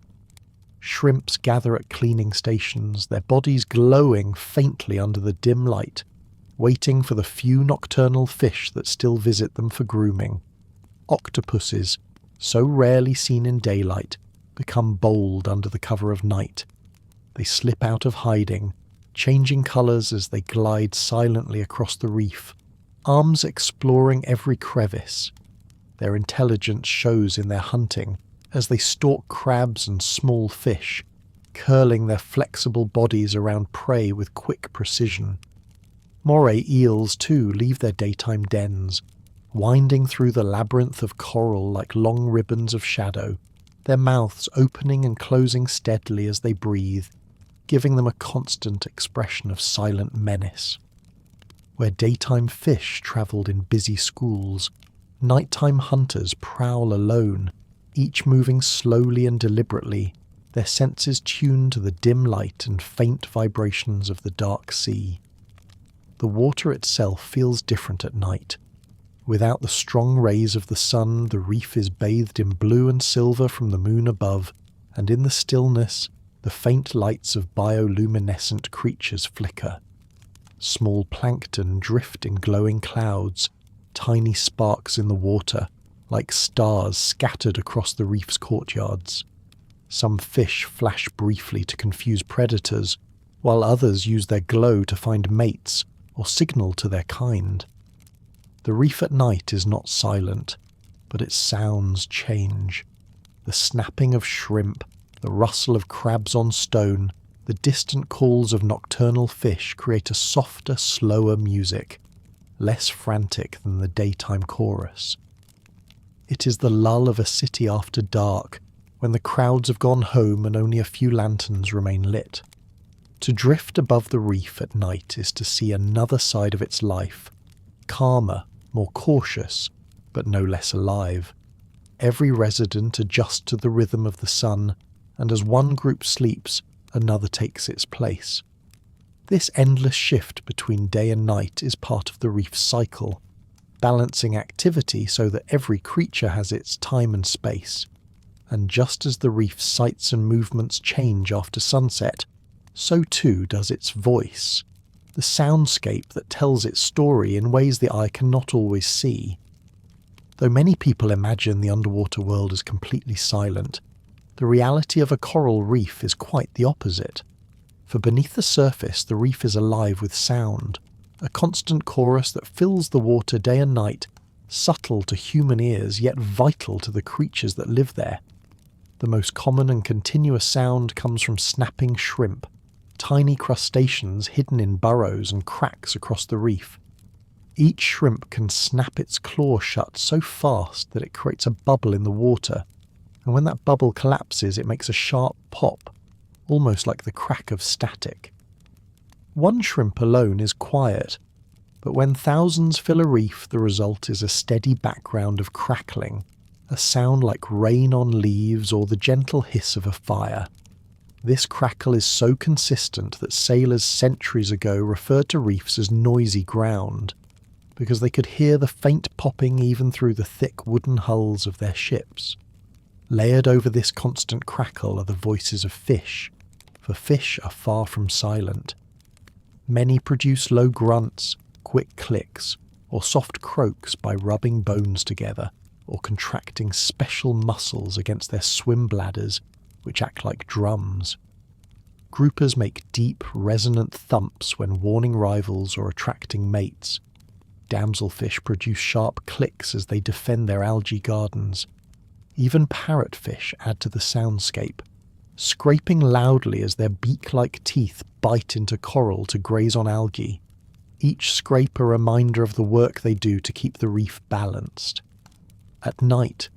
Shrimps gather at cleaning stations, their bodies glowing faintly under the dim light, waiting for the few nocturnal fish that still visit them for grooming. Octopuses, so rarely seen in daylight, become bold under the cover of night. They slip out of hiding, changing colours as they glide silently across the reef, arms exploring every crevice. Their intelligence shows in their hunting as they stalk crabs and small fish, curling their flexible bodies around prey with quick precision. Moray eels, too, leave their daytime dens, winding through the labyrinth of coral like long ribbons of shadow, their mouths opening and closing steadily as they breathe, giving them a constant expression of silent menace. Where daytime fish travelled in busy schools, nighttime hunters prowl alone, each moving slowly and deliberately, their senses tuned to the dim light and faint vibrations of the dark sea. The water itself feels different at night. Without the strong rays of the sun, the reef is bathed in blue and silver from the moon above, and in the stillness, the faint lights of bioluminescent creatures flicker. Small plankton drift in glowing clouds, tiny sparks in the water, like stars scattered across the reef's courtyards. Some fish flash briefly to confuse predators, while others use their glow to find mates or signal to their kind. The reef at night is not silent, but its sounds change. The snapping of shrimp, the rustle of crabs on stone, the distant calls of nocturnal fish create a softer, slower music, less frantic than the daytime chorus. It is the lull of a city after dark, when the crowds have gone home and only a few lanterns remain lit. To drift above the reef at night is to see another side of its life, calmer, more cautious, but no less alive. Every resident adjusts to the rhythm of the sun, and as one group sleeps, another takes its place. This endless shift between day and night is part of the reef's cycle, balancing activity so that every creature has its time and space. And just as the reef's sights and movements change after sunset, so too does its voice, the soundscape that tells its story in ways the eye cannot always see. Though many people imagine the underwater world is completely silent, the reality of a coral reef is quite the opposite. For beneath the surface, the reef is alive with sound, a constant chorus that fills the water day and night, subtle to human ears yet vital to the creatures that live there. The most common and continuous sound comes from snapping shrimp, tiny crustaceans hidden in burrows and cracks across the reef. Each shrimp can snap its claw shut so fast that it creates a bubble in the water, and when that bubble collapses it makes a sharp pop, almost like the crack of static. One shrimp alone is quiet, but when thousands fill a reef, the result is a steady background of crackling, a sound like rain on leaves or the gentle hiss of a fire. This crackle is so consistent that sailors centuries ago referred to reefs as noisy ground, because they could hear the faint popping even through the thick wooden hulls of their ships. Layered over this constant crackle are the voices of fish, for fish are far from silent. Many produce low grunts, quick clicks, or soft croaks by rubbing bones together or contracting special muscles against their swim bladders, which act like drums. Groupers make deep, resonant thumps when warning rivals or attracting mates. Damselfish produce sharp clicks as they defend their algae gardens. Even parrotfish add to the soundscape, scraping loudly as their beak-like teeth bite into coral to graze on algae, each scrape a reminder of the work they do to keep the reef balanced. At night,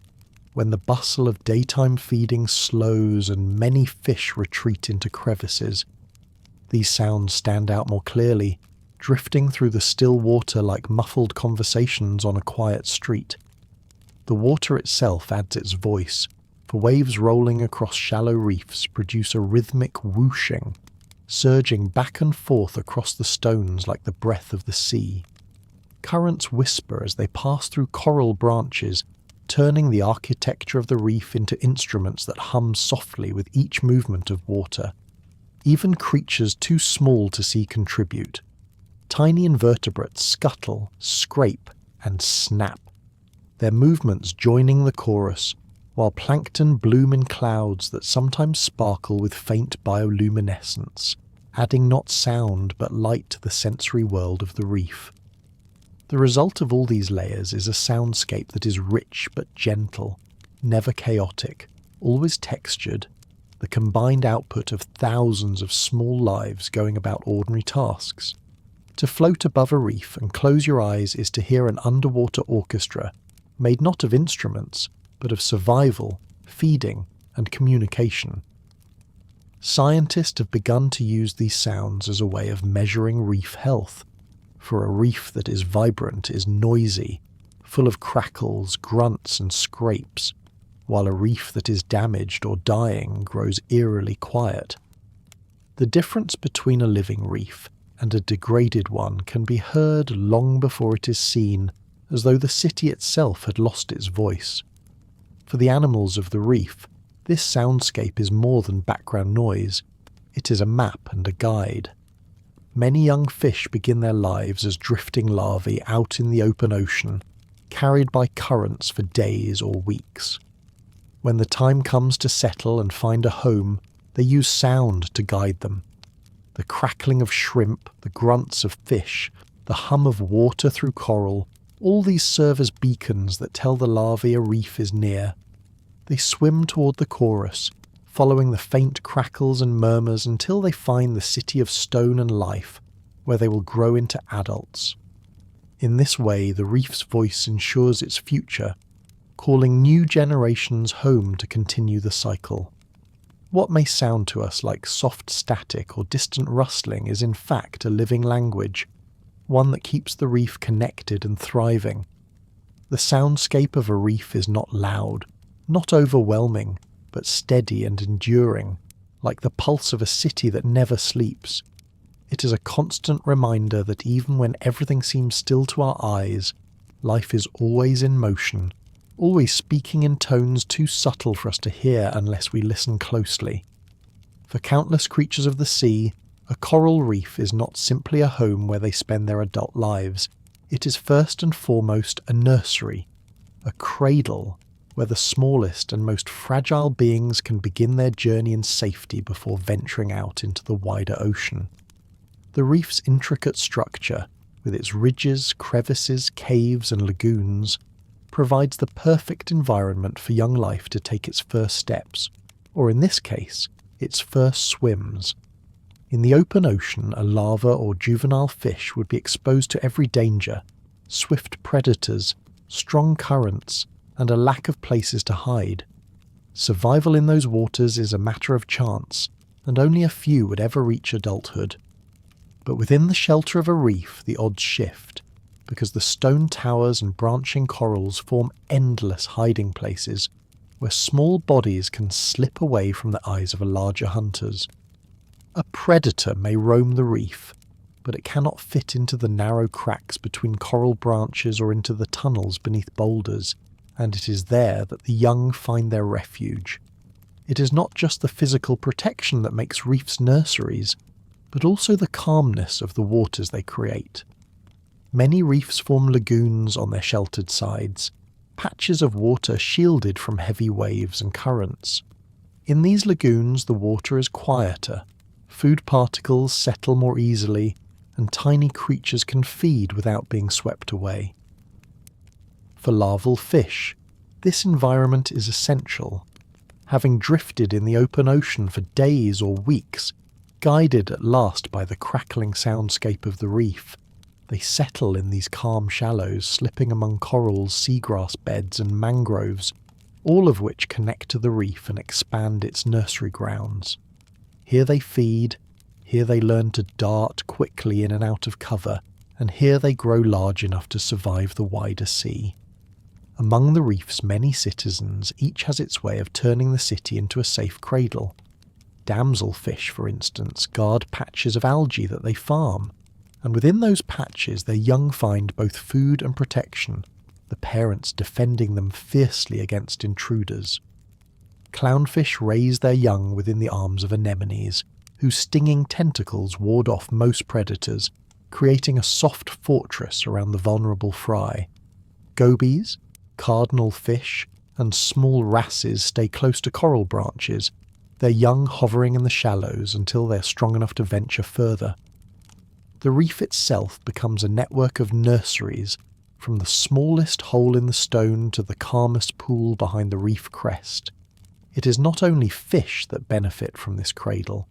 when the bustle of daytime feeding slows and many fish retreat into crevices, these sounds stand out more clearly, drifting through the still water like muffled conversations on a quiet street. The water itself adds its voice, for waves rolling across shallow reefs produce a rhythmic whooshing, surging back and forth across the stones like the breath of the sea. Currents whisper as they pass through coral branches, turning the architecture of the reef into instruments that hum softly with each movement of water. Even creatures too small to see contribute. Tiny invertebrates scuttle, scrape, and snap, their movements joining the chorus, while plankton bloom in clouds that sometimes sparkle with faint bioluminescence, adding not sound but light to the sensory world of the reef. The result of all these layers is a soundscape that is rich but gentle, never chaotic, always textured, the combined output of thousands of small lives going about ordinary tasks. To float above a reef and close your eyes is to hear an underwater orchestra, made not of instruments, but of survival, feeding, and communication. Scientists have begun to use these sounds as a way of measuring reef health, for a reef that is vibrant is noisy, full of crackles, grunts, and scrapes, while a reef that is damaged or dying grows eerily quiet. The difference between a living reef and a degraded one can be heard long before it is seen, as though the city itself had lost its voice. For the animals of the reef, this soundscape is more than background noise, it is a map and a guide. Many young fish begin their lives as drifting larvae out in the open ocean, carried by currents for days or weeks. When the time comes to settle and find a home, they use sound to guide them. The crackling of shrimp, the grunts of fish, the hum of water through coral, all these serve as beacons that tell the larvae a reef is near. They swim toward the chorus, following the faint crackles and murmurs until they find the city of stone and life, where they will grow into adults. In this way, the reef's voice ensures its future, calling new generations home to continue the cycle. What may sound to us like soft static or distant rustling is in fact a living language, one that keeps the reef connected and thriving. The soundscape of a reef is not loud, not overwhelming, but steady and enduring, like the pulse of a city that never sleeps. It is a constant reminder that even when everything seems still to our eyes, life is always in motion, always speaking in tones too subtle for us to hear unless we listen closely. For countless creatures of the sea, a coral reef is not simply a home where they spend their adult lives. It is first and foremost a nursery, a cradle, where the smallest and most fragile beings can begin their journey in safety before venturing out into the wider ocean. The reef's intricate structure, with its ridges, crevices, caves and lagoons, provides the perfect environment for young life to take its first steps, or in this case, its first swims. In the open ocean, a larva or juvenile fish would be exposed to every danger: swift predators, strong currents, and a lack of places to hide. Survival in those waters is a matter of chance, and only a few would ever reach adulthood. But within the shelter of a reef, the odds shift, because the stone towers and branching corals form endless hiding places, where small bodies can slip away from the eyes of larger hunters. A predator may roam the reef, but it cannot fit into the narrow cracks between coral branches or into the tunnels beneath boulders, and it is there that the young find their refuge. It is not just the physical protection that makes reefs nurseries, but also the calmness of the waters they create. Many reefs form lagoons on their sheltered sides, patches of water shielded from heavy waves and currents. In these lagoons, the water is quieter, food particles settle more easily, and tiny creatures can feed without being swept away. For larval fish, this environment is essential. Having drifted in the open ocean for days or weeks, guided at last by the crackling soundscape of the reef, they settle in these calm shallows, slipping among corals, seagrass beds and mangroves, all of which connect to the reef and expand its nursery grounds. Here they feed, here they learn to dart quickly in and out of cover, and here they grow large enough to survive the wider sea. Among the reef's many citizens, each has its way of turning the city into a safe cradle. Damselfish, for instance, guard patches of algae that they farm, and within those patches their young find both food and protection, the parents defending them fiercely against intruders. Clownfish raise their young within the arms of anemones, whose stinging tentacles ward off most predators, creating a soft fortress around the vulnerable fry. Gobies, cardinal fish, and small wrasses stay close to coral branches, their young hovering in the shallows until they are strong enough to venture further. The reef itself becomes a network of nurseries, from the smallest hole in the stone to the calmest pool behind the reef crest. It is not only fish that benefit from this cradle.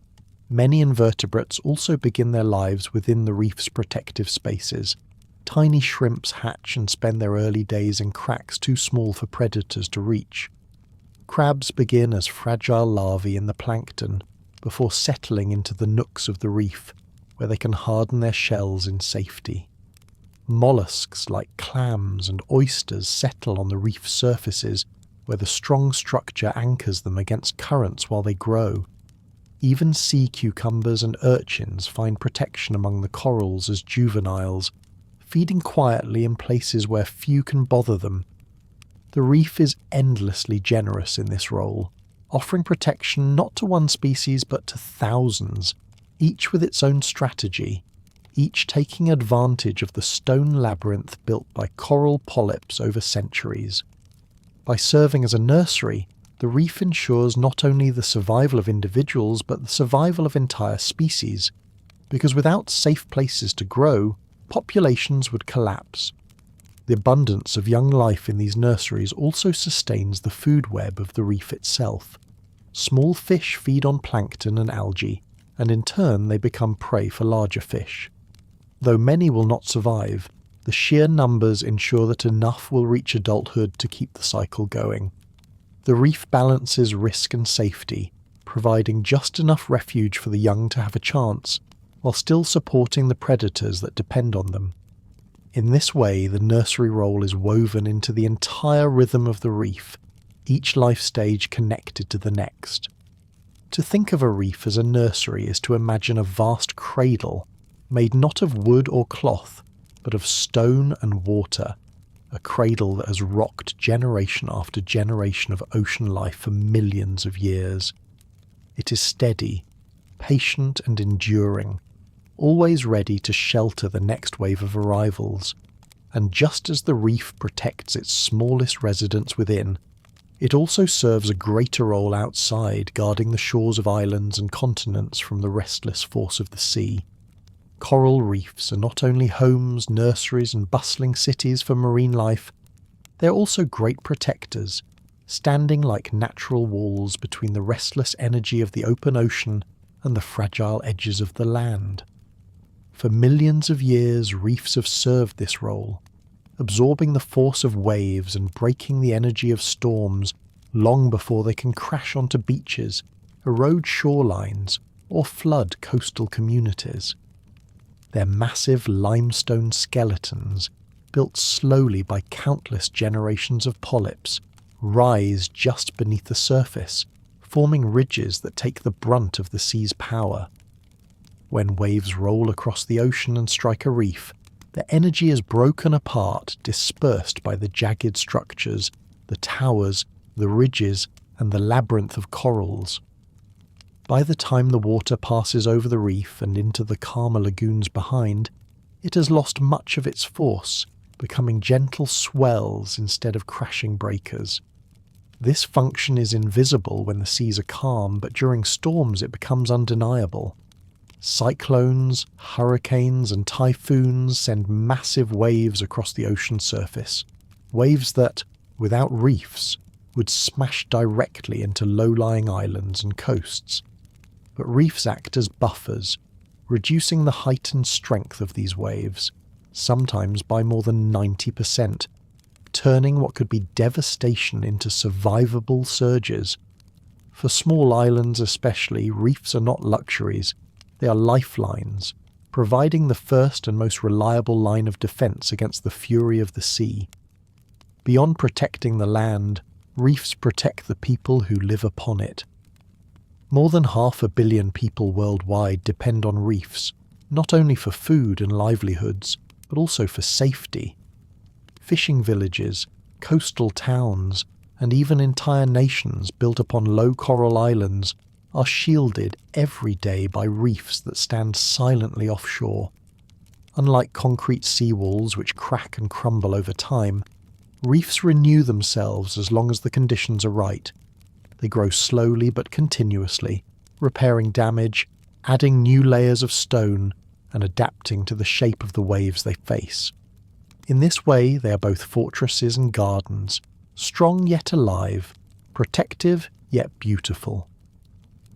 Many invertebrates also begin their lives within the reef's protective spaces. Tiny shrimps hatch and spend their early days in cracks too small for predators to reach. Crabs begin as fragile larvae in the plankton, before settling into the nooks of the reef, where they can harden their shells in safety. Mollusks like clams and oysters settle on the reef surfaces, where the strong structure anchors them against currents while they grow. Even sea cucumbers and urchins find protection among the corals as juveniles, feeding quietly in places where few can bother them. The reef is endlessly generous in this role, offering protection not to one species but to thousands, each with its own strategy, each taking advantage of the stone labyrinth built by coral polyps over centuries. By serving as a nursery, the reef ensures not only the survival of individuals but the survival of entire species, because without safe places to grow, populations would collapse. The abundance of young life in these nurseries also sustains the food web of the reef itself. Small fish feed on plankton and algae, and in turn they become prey for larger fish. Though many will not survive, the sheer numbers ensure that enough will reach adulthood to keep the cycle going. The reef balances risk and safety, providing just enough refuge for the young to have a chance, while still supporting the predators that depend on them. In this way, the nursery role is woven into the entire rhythm of the reef, each life stage connected to the next. To think of a reef as a nursery is to imagine a vast cradle, made not of wood or cloth, but of stone and water, a cradle that has rocked generation after generation of ocean life for millions of years. It is steady, patient and enduring, always ready to shelter the next wave of arrivals, and just as the reef protects its smallest residents within, it also serves a greater role outside, guarding the shores of islands and continents from the restless force of the sea. Coral reefs are not only homes, nurseries and bustling cities for marine life, they are also great protectors, standing like natural walls between the restless energy of the open ocean and the fragile edges of the land. For millions of years, reefs have served this role, absorbing the force of waves and breaking the energy of storms long before they can crash onto beaches, erode shorelines, or flood coastal communities. Their massive limestone skeletons, built slowly by countless generations of polyps, rise just beneath the surface, forming ridges that take the brunt of the sea's power. When waves roll across the ocean and strike a reef, the energy is broken apart, dispersed by the jagged structures, the towers, the ridges, and the labyrinth of corals. By the time the water passes over the reef and into the calmer lagoons behind, it has lost much of its force, becoming gentle swells instead of crashing breakers. This function is invisible when the seas are calm, but during storms it becomes undeniable. Cyclones, hurricanes and typhoons send massive waves across the ocean surface, waves that, without reefs, would smash directly into low-lying islands and coasts. But reefs act as buffers, reducing the heightened strength of these waves, sometimes by more than 90%, turning what could be devastation into survivable surges. For small islands especially, reefs are not luxuries. They are lifelines, providing the first and most reliable line of defence against the fury of the sea. Beyond protecting the land, reefs protect the people who live upon it. More than 500 million people worldwide depend on reefs, not only for food and livelihoods, but also for safety. Fishing villages, coastal towns, and even entire nations built upon low coral islands are shielded every day by reefs that stand silently offshore. Unlike concrete seawalls which crack and crumble over time, reefs renew themselves as long as the conditions are right. They grow slowly but continuously, repairing damage, adding new layers of stone, and adapting to the shape of the waves they face. In this way, they are both fortresses and gardens, strong yet alive, protective yet beautiful.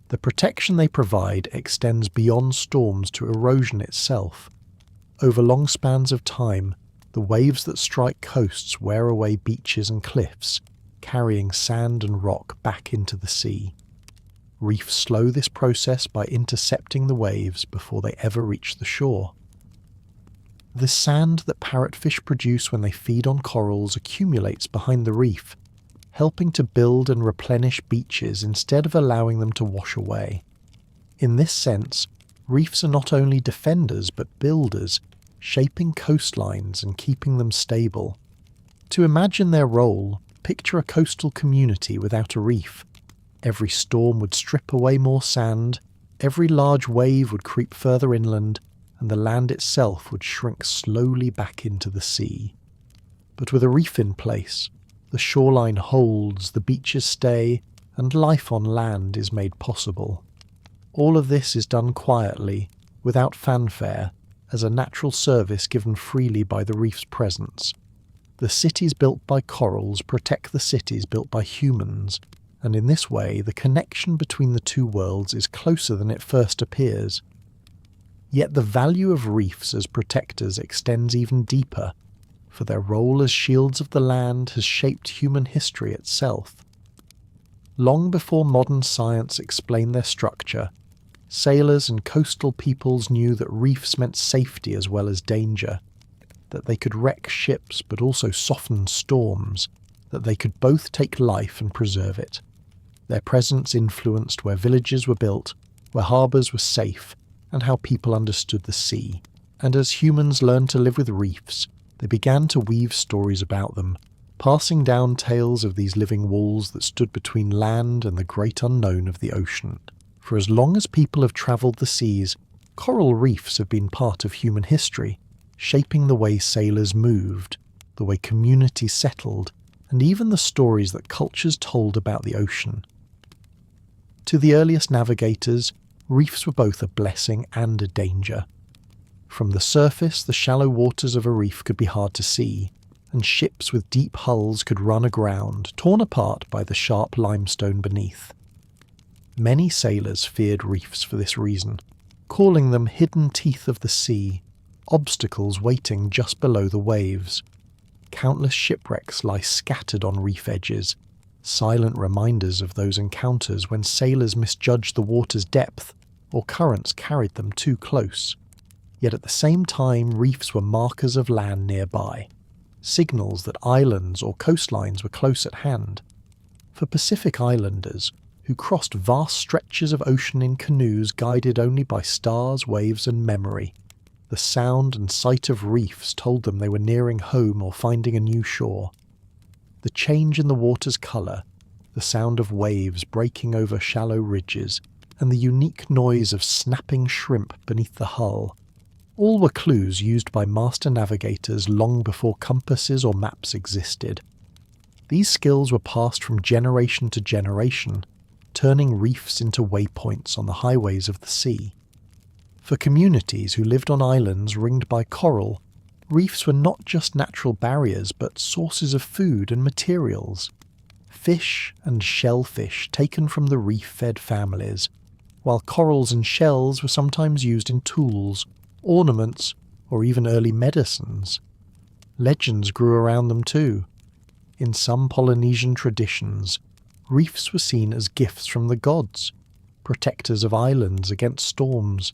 The protection they provide extends beyond storms to erosion itself. Over long spans of time, the waves that strike coasts wear away beaches and cliffs, carrying sand and rock back into the sea. Reefs slow this process by intercepting the waves before they ever reach the shore. The sand that parrotfish produce when they feed on corals accumulates behind the reef, helping to build and replenish beaches instead of allowing them to wash away. In this sense, reefs are not only defenders but builders, shaping coastlines and keeping them stable. To imagine their role, picture a coastal community without a reef. Every storm would strip away more sand, every large wave would creep further inland, and the land itself would shrink slowly back into the sea. But with a reef in place, the shoreline holds, the beaches stay, and life on land is made possible. All of this is done quietly, without fanfare, as a natural service given freely by the reef's presence. The cities built by corals protect the cities built by humans, and in this way the connection between the two worlds is closer than it first appears. Yet the value of reefs as protectors extends even deeper, for their role as shields of the land has shaped human history itself. Long before modern science explained their structure, sailors and coastal peoples knew that reefs meant safety as well as danger, that they could wreck ships but also soften storms, that they could both take life and preserve it. Their presence influenced where villages were built, where harbours were safe, and how people understood the sea. And as humans learned to live with reefs, they began to weave stories about them, passing down tales of these living walls that stood between land and the great unknown of the ocean. For as long as people have travelled the seas, coral reefs have been part of human history, shaping the way sailors moved, the way communities settled, and even the stories that cultures told about the ocean. To the earliest navigators, reefs were both a blessing and a danger. From the surface, the shallow waters of a reef could be hard to see, and ships with deep hulls could run aground, torn apart by the sharp limestone beneath. Many sailors feared reefs for this reason, calling them hidden teeth of the sea, obstacles waiting just below the waves. Countless shipwrecks lie scattered on reef edges, silent reminders of those encounters when sailors misjudged the water's depth or currents carried them too close. Yet at the same time, reefs were markers of land nearby, signals that islands or coastlines were close at hand. For Pacific Islanders, who crossed vast stretches of ocean in canoes guided only by stars, waves, and memory, the sound and sight of reefs told them they were nearing home or finding a new shore. The change in the water's colour, the sound of waves breaking over shallow ridges, and the unique noise of snapping shrimp beneath the hull, all were clues used by master navigators long before compasses or maps existed. These skills were passed from generation to generation, turning reefs into waypoints on the highways of the sea. For communities who lived on islands ringed by coral, reefs were not just natural barriers but sources of food and materials. Fish and shellfish taken from the reef-fed families, while corals and shells were sometimes used in tools, ornaments, or even early medicines. Legends grew around them too. In some Polynesian traditions, reefs were seen as gifts from the gods, protectors of islands against storms,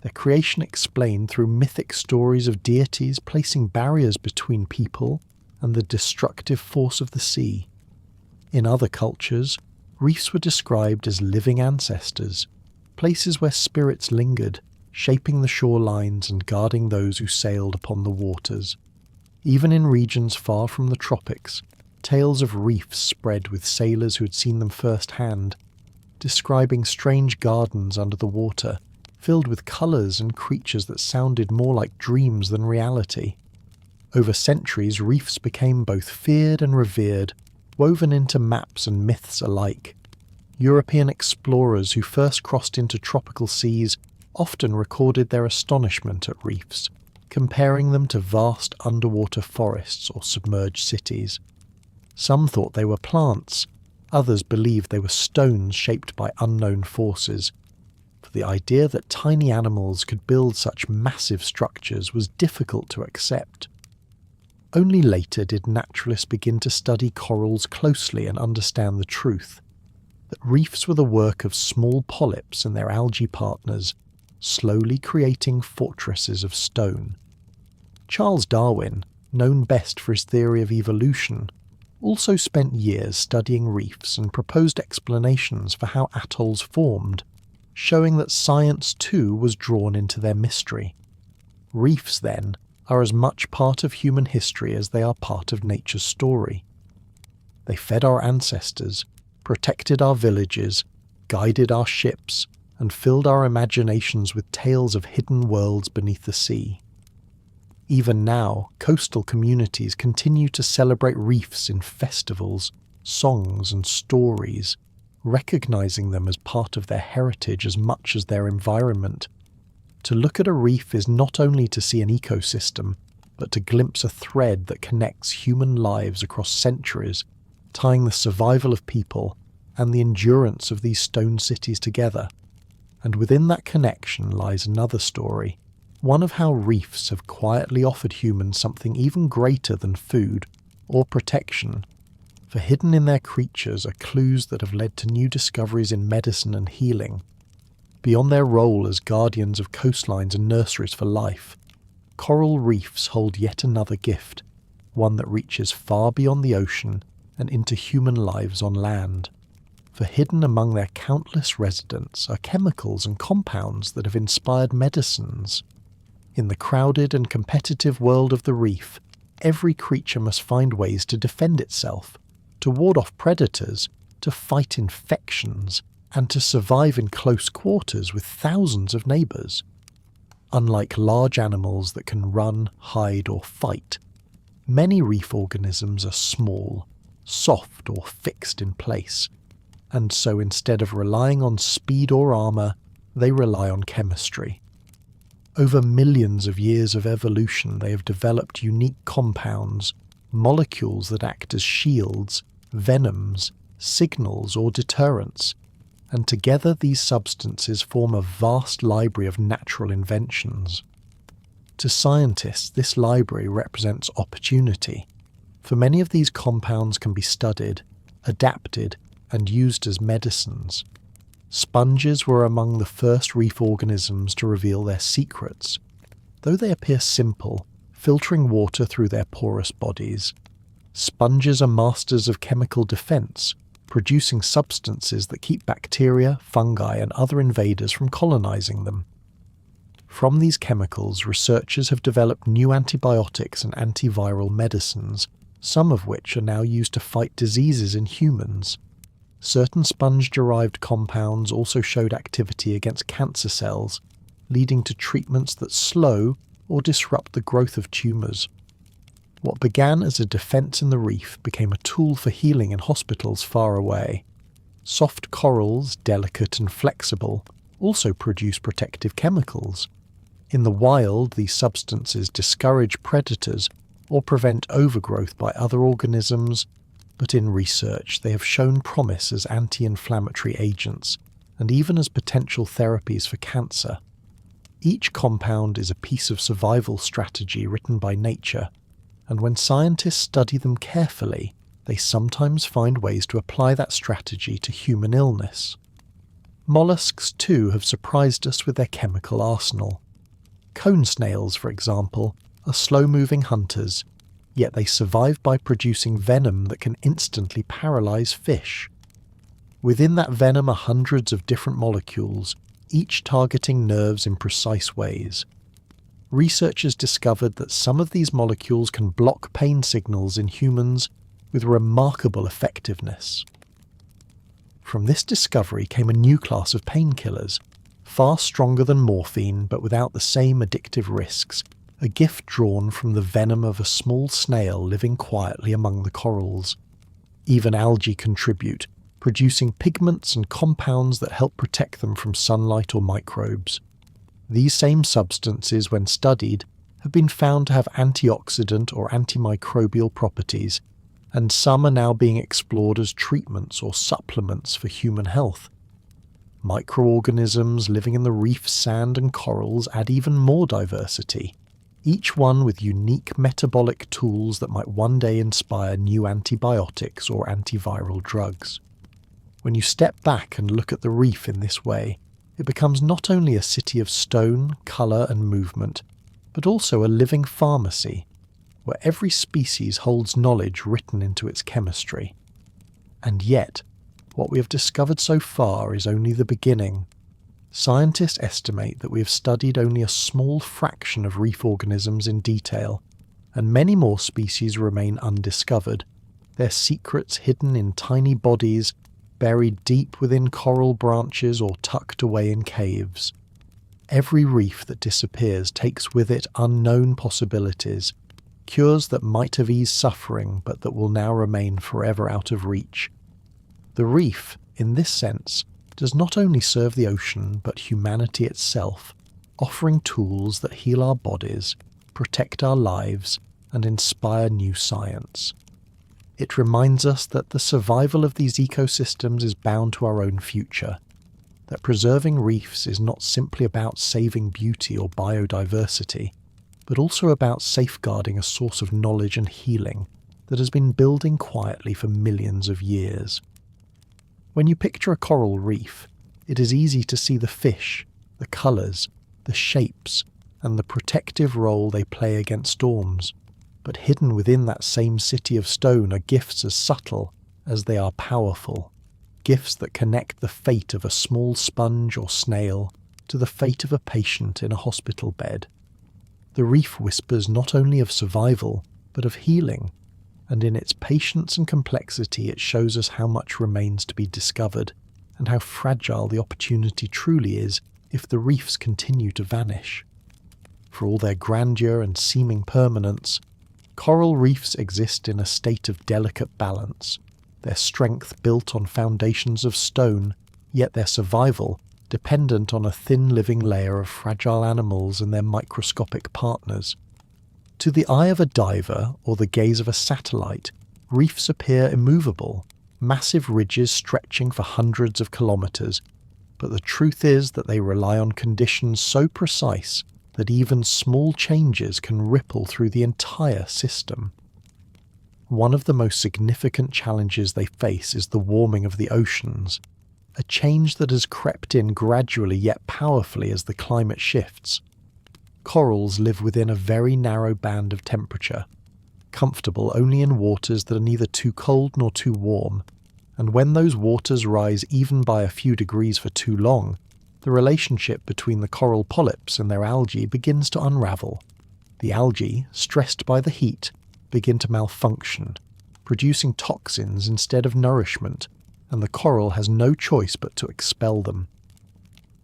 their creation explained through mythic stories of deities placing barriers between people and the destructive force of the sea. In other cultures, reefs were described as living ancestors, places where spirits lingered, shaping the shorelines and guarding those who sailed upon the waters. Even in regions far from the tropics, tales of reefs spread with sailors who had seen them firsthand, describing strange gardens under the water, filled with colours and creatures that sounded more like dreams than reality. Over centuries, reefs became both feared and revered, woven into maps and myths alike. European explorers who first crossed into tropical seas often recorded their astonishment at reefs, comparing them to vast underwater forests or submerged cities. Some thought they were plants, others believed they were stones shaped by unknown forces. For the idea that tiny animals could build such massive structures was difficult to accept. Only later did naturalists begin to study corals closely and understand the truth, that reefs were the work of small polyps and their algae partners, slowly creating fortresses of stone. Charles Darwin, known best for his theory of evolution, also spent years studying reefs and proposed explanations for how atolls formed, showing that science too was drawn into their mystery. Reefs, then, are as much part of human history as they are part of nature's story. They fed our ancestors, protected our villages, guided our ships, and filled our imaginations with tales of hidden worlds beneath the sea. Even now, coastal communities continue to celebrate reefs in festivals, songs, and stories, recognizing them as part of their heritage as much as their environment. To look at a reef is not only to see an ecosystem, but to glimpse a thread that connects human lives across centuries, tying the survival of people and the endurance of these stone cities together. And within that connection lies another story, one of how reefs have quietly offered humans something even greater than food or protection. For hidden in their creatures are clues that have led to new discoveries in medicine and healing. Beyond their role as guardians of coastlines and nurseries for life, coral reefs hold yet another gift, one that reaches far beyond the ocean and into human lives on land. for hidden among their countless residents are chemicals and compounds that have inspired medicines. In the crowded and competitive world of the reef, every creature must find ways to defend itself, to ward off predators, to fight infections, and to survive in close quarters with thousands of neighbours. Unlike large animals that can run, hide, or fight, many reef organisms are small, soft, or fixed in place, and so instead of relying on speed or armour, they rely on chemistry. Over millions of years of evolution, they have developed unique compounds, molecules that act as shields, venoms, signals, or deterrents, and together these substances form a vast library of natural inventions. To scientists, this library represents opportunity, for many of these compounds can be studied, adapted, and used as medicines. Sponges were among the first reef organisms to reveal their secrets. Though they appear simple, filtering water through their porous bodies, sponges are masters of chemical defense, producing substances that keep bacteria, fungi, and other invaders from colonizing them. From these chemicals, researchers have developed new antibiotics and antiviral medicines, some of which are now used to fight diseases in humans. Certain sponge-derived compounds also showed activity against cancer cells, leading to treatments that slow or disrupt the growth of tumours. What began as a defence in the reef became a tool for healing in hospitals far away. Soft corals, delicate and flexible, also produce protective chemicals. In the wild, these substances discourage predators or prevent overgrowth by other organisms, but in research they have shown promise as anti-inflammatory agents and even as potential therapies for cancer. Each compound is a piece of survival strategy written by nature, and when scientists study them carefully, they sometimes find ways to apply that strategy to human illness. Mollusks, too, have surprised us with their chemical arsenal. Cone snails, for example, are slow-moving hunters, yet they survive by producing venom that can instantly paralyze fish. Within that venom are hundreds of different molecules, each targeting nerves in precise ways. Researchers discovered that some of these molecules can block pain signals in humans with remarkable effectiveness. From this discovery came a new class of painkillers, far stronger than morphine but without the same addictive risks, a gift drawn from the venom of a small snail living quietly among the corals. Even algae contribute, producing pigments and compounds that help protect them from sunlight or microbes. These same substances, when studied, have been found to have antioxidant or antimicrobial properties, and some are now being explored as treatments or supplements for human health. Microorganisms living in the reef, sand and corals add even more diversity, each one with unique metabolic tools that might one day inspire new antibiotics or antiviral drugs. When you step back and look at the reef in this way, it becomes not only a city of stone, colour and movement, but also a living pharmacy, where every species holds knowledge written into its chemistry. And yet, what we have discovered so far is only the beginning. Scientists estimate that we have studied only a small fraction of reef organisms in detail, and many more species remain undiscovered, their secrets hidden in tiny bodies, buried deep within coral branches or tucked away in caves. Every reef that disappears takes with it unknown possibilities, cures that might have eased suffering but that will now remain forever out of reach. The reef, in this sense, does not only serve the ocean but humanity itself, offering tools that heal our bodies, protect our lives, and inspire new science. It reminds us that the survival of these ecosystems is bound to our own future, that preserving reefs is not simply about saving beauty or biodiversity, but also about safeguarding a source of knowledge and healing that has been building quietly for millions of years. When you picture a coral reef, it is easy to see the fish, the colours, the shapes, and the protective role they play against storms. But hidden within that same city of stone are gifts as subtle as they are powerful. gifts that connect the fate of a small sponge or snail to the fate of a patient in a hospital bed. The reef whispers not only of survival, but of healing, and in its patience and complexity it shows us how much remains to be discovered, and how fragile the opportunity truly is if the reefs continue to vanish. For all their grandeur and seeming permanence, coral reefs exist in a state of delicate balance, their strength built on foundations of stone, yet their survival dependent on a thin living layer of fragile animals and their microscopic partners. To the eye of a diver or the gaze of a satellite, reefs appear immovable, massive ridges stretching for hundreds of kilometres, but the truth is that they rely on conditions so precise that even small changes can ripple through the entire system. One of the most significant challenges they face is the warming of the oceans, a change that has crept in gradually yet powerfully as the climate shifts. Corals live within a very narrow band of temperature, comfortable only in waters that are neither too cold nor too warm, and when those waters rise even by a few degrees for too long, the relationship between the coral polyps and their algae begins to unravel. The algae, stressed by the heat, begin to malfunction, producing toxins instead of nourishment, and the coral has no choice but to expel them.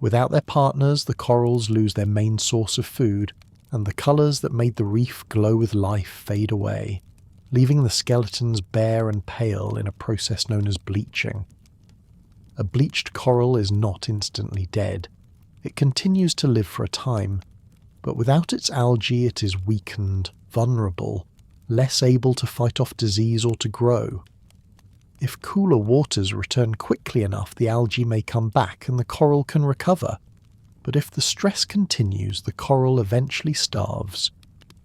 Without their partners, the corals lose their main source of food, and the colours that made the reef glow with life fade away, leaving the skeletons bare and pale in a process known as bleaching. A bleached coral is not instantly dead. It continues to live for a time, but without its algae it is weakened, vulnerable, less able to fight off disease or to grow. If cooler waters return quickly enough, the algae may come back and the coral can recover. But if the stress continues, the coral eventually starves.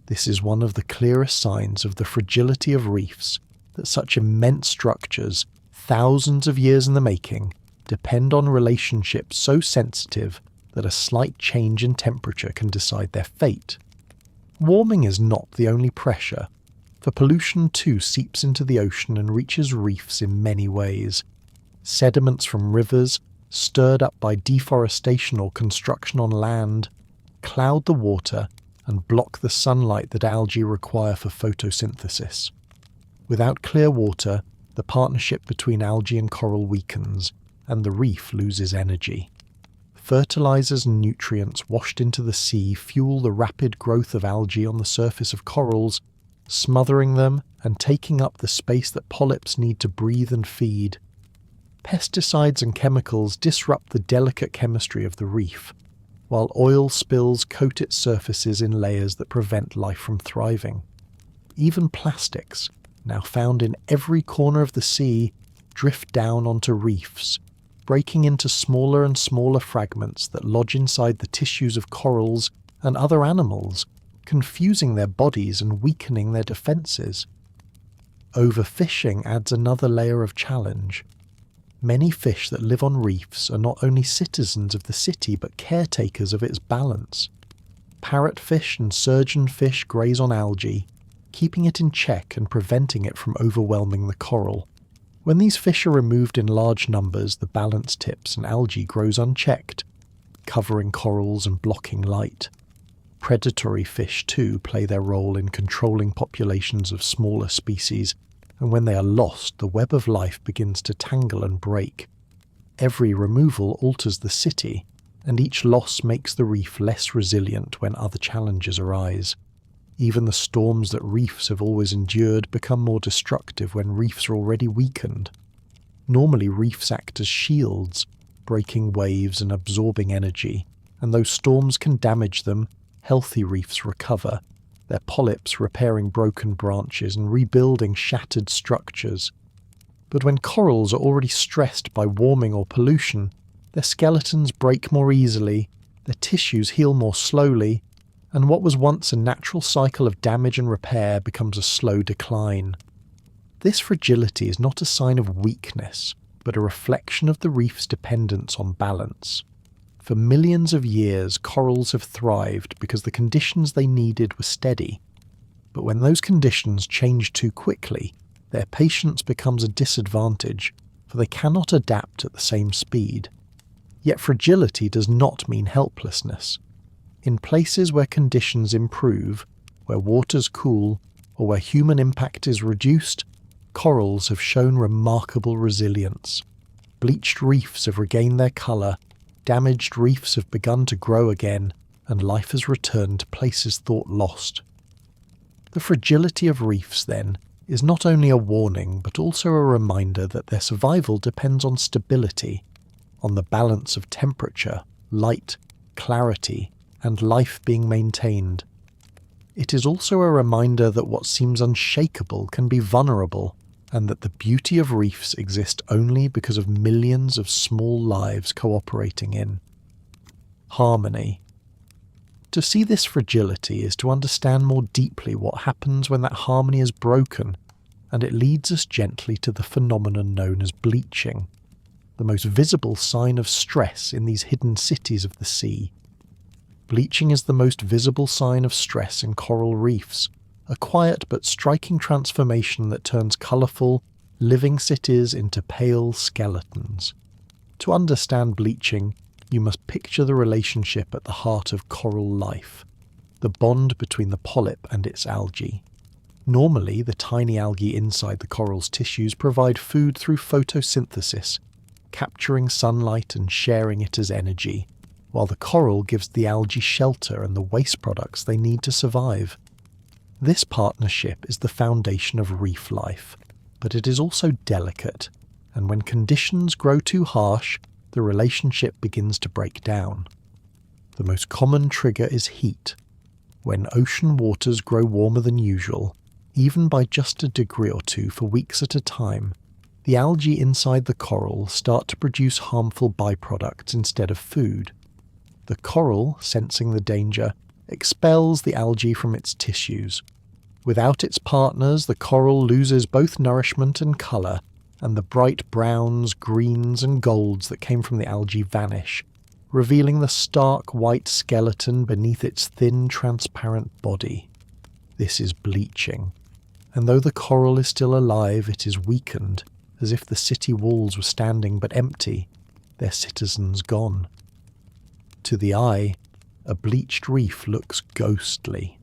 This is one of the clearest signs of the fragility of reefs, that such immense structures, thousands of years in the making, depend on relationships so sensitive that a slight change in temperature can decide their fate. Warming is not the only pressure, for pollution too seeps into the ocean and reaches reefs in many ways. Sediments from rivers, stirred up by deforestation or construction on land, cloud the water and block the sunlight that algae require for photosynthesis. Without clear water, the partnership between algae and coral weakens, and the reef loses energy. Fertilizers and nutrients washed into the sea fuel the rapid growth of algae on the surface of corals, smothering them and taking up the space that polyps need to breathe and feed. Pesticides and chemicals disrupt the delicate chemistry of the reef, while oil spills coat its surfaces in layers that prevent life from thriving. Even plastics, now found in every corner of the sea, drift down onto reefs, breaking into smaller and smaller fragments that lodge inside the tissues of corals and other animals, confusing their bodies and weakening their defences. Overfishing adds another layer of challenge. Many fish that live on reefs are not only citizens of the city but caretakers of its balance. Parrotfish and surgeonfish graze on algae, keeping it in check and preventing it from overwhelming the coral. When these fish are removed in large numbers, the balance tips and algae grows unchecked, covering corals and blocking light. Predatory fish too play their role in controlling populations of smaller species, and when they are lost, the web of life begins to tangle and break. Every removal alters the city, and each loss makes the reef less resilient when other challenges arise. Even the storms that reefs have always endured become more destructive when reefs are already weakened. Normally reefs act as shields, breaking waves and absorbing energy, and though storms can damage them, healthy reefs recover, their polyps repairing broken branches and rebuilding shattered structures. But when corals are already stressed by warming or pollution, their skeletons break more easily, their tissues heal more slowly, and what was once a natural cycle of damage and repair becomes a slow decline. This fragility is not a sign of weakness, but a reflection of the reef's dependence on balance. For millions of years, corals have thrived because the conditions they needed were steady. But when those conditions change too quickly, their patience becomes a disadvantage, for they cannot adapt at the same speed. Yet fragility does not mean helplessness. In places where conditions improve, where waters cool, or where human impact is reduced, corals have shown remarkable resilience. Bleached reefs have regained their colour, damaged reefs have begun to grow again, and life has returned to places thought lost. The fragility of reefs, then, is not only a warning but also a reminder that their survival depends on stability, on the balance of temperature, light, clarity, and life being maintained. It is also a reminder that what seems unshakable can be vulnerable, and that the beauty of reefs exists only because of millions of small lives cooperating in harmony. To see this fragility is to understand more deeply what happens when that harmony is broken, and it leads us gently to the phenomenon known as bleaching, the most visible sign of stress in these hidden cities of the sea. Bleaching is the most visible sign of stress in coral reefs, a quiet but striking transformation that turns colourful, living cities into pale skeletons. To understand bleaching, you must picture the relationship at the heart of coral life, the bond between the polyp and its algae. Normally, the tiny algae inside the coral's tissues provide food through photosynthesis, capturing sunlight and sharing it as energy, while the coral gives the algae shelter and the waste products they need to survive. This partnership is the foundation of reef life, but it is also delicate, and when conditions grow too harsh, the relationship begins to break down. The most common trigger is heat. When ocean waters grow warmer than usual, even by just a degree or two for weeks at a time, the algae inside the coral start to produce harmful byproducts instead of food. The coral, sensing the danger, expels the algae from its tissues. Without its partners, the coral loses both nourishment and colour, and the bright browns, greens and golds that came from the algae vanish, revealing the stark white skeleton beneath its thin, transparent body. This is bleaching, and though the coral is still alive, it is weakened, as if the city walls were standing but empty, their citizens gone. To the eye, a bleached reef looks ghostly.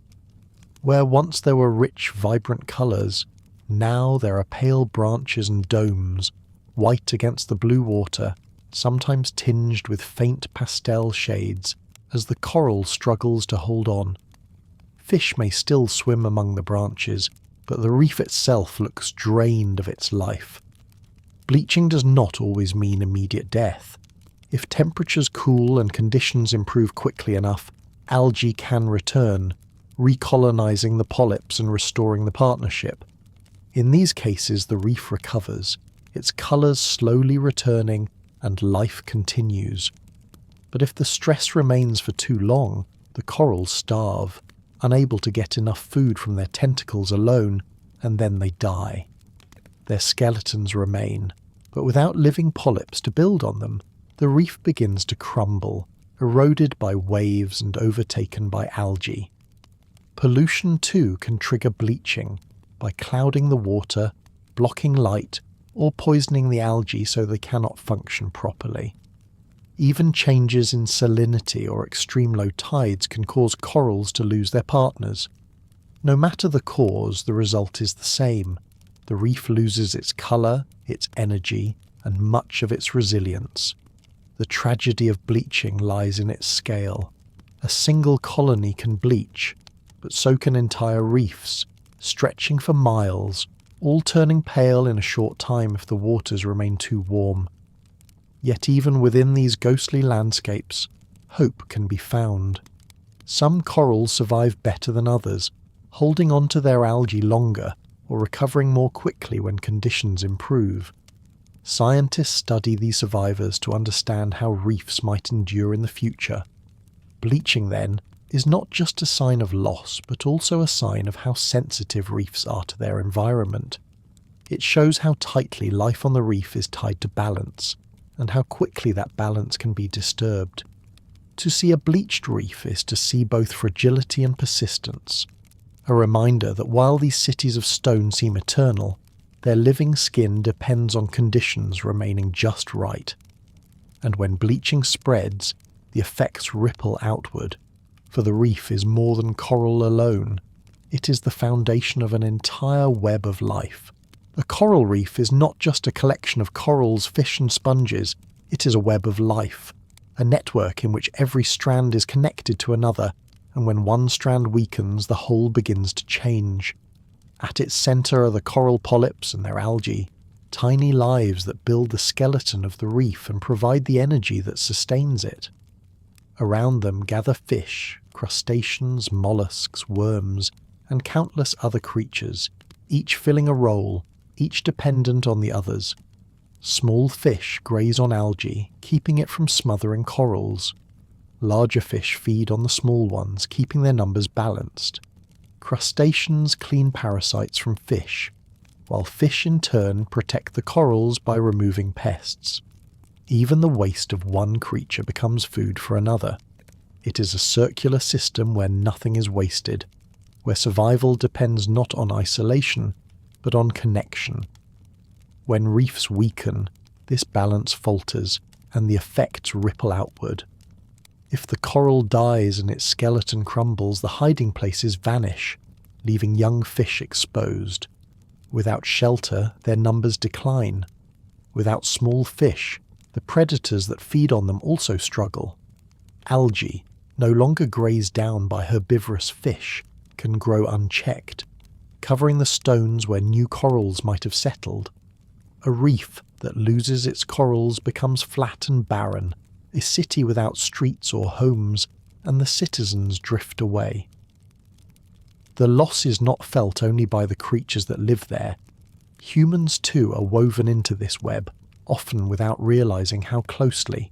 Where once there were rich, vibrant colours, now there are pale branches and domes, white against the blue water, sometimes tinged with faint pastel shades, as the coral struggles to hold on. Fish may still swim among the branches, but the reef itself looks drained of its life. Bleaching does not always mean immediate death. If temperatures cool and conditions improve quickly enough, algae can return, recolonizing the polyps and restoring the partnership. In these cases, the reef recovers, its colours slowly returning, and life continues. But if the stress remains for too long, the corals starve, unable to get enough food from their tentacles alone, and then they die. Their skeletons remain, but without living polyps to build on them, the reef begins to crumble, eroded by waves and overtaken by algae. Pollution too can trigger bleaching, by clouding the water, blocking light, or poisoning the algae so they cannot function properly. Even changes in salinity or extreme low tides can cause corals to lose their partners. No matter the cause, the result is the same. The reef loses its colour, its energy, and much of its resilience. The tragedy of bleaching lies in its scale. A single colony can bleach, but so can entire reefs, stretching for miles, all turning pale in a short time if the waters remain too warm. Yet even within these ghostly landscapes, hope can be found. Some corals survive better than others, holding on to their algae longer or recovering more quickly when conditions improve. Scientists study these survivors to understand how reefs might endure in the future. Bleaching, then, is not just a sign of loss, but also a sign of how sensitive reefs are to their environment. It shows how tightly life on the reef is tied to balance, and how quickly that balance can be disturbed. To see a bleached reef is to see both fragility and persistence, a reminder that while these cities of stone seem eternal, their living skin depends on conditions remaining just right. And when bleaching spreads, the effects ripple outward, for the reef is more than coral alone. It is the foundation of an entire web of life. A coral reef is not just a collection of corals, fish and sponges. It is a web of life, a network in which every strand is connected to another, and when one strand weakens, the whole begins to change. At its centre are the coral polyps and their algae, tiny lives that build the skeleton of the reef and provide the energy that sustains it. Around them gather fish, crustaceans, mollusks, worms, and countless other creatures, each filling a role, each dependent on the others. Small fish graze on algae, keeping it from smothering corals. Larger fish feed on the small ones, keeping their numbers balanced. Crustaceans clean parasites from fish, while fish in turn protect the corals by removing pests. Even the waste of one creature becomes food for another. It is a circular system where nothing is wasted, where survival depends not on isolation, but on connection. When reefs weaken, this balance falters, and the effects ripple outward. If the coral dies and its skeleton crumbles, the hiding places vanish, leaving young fish exposed. Without shelter, their numbers decline. Without small fish, the predators that feed on them also struggle. Algae, no longer grazed down by herbivorous fish, can grow unchecked, covering the stones where new corals might have settled. A reef that loses its corals becomes flat and barren, a city without streets or homes, and the citizens drift away. The loss is not felt only by the creatures that live there. Humans too are woven into this web, often without realizing how closely.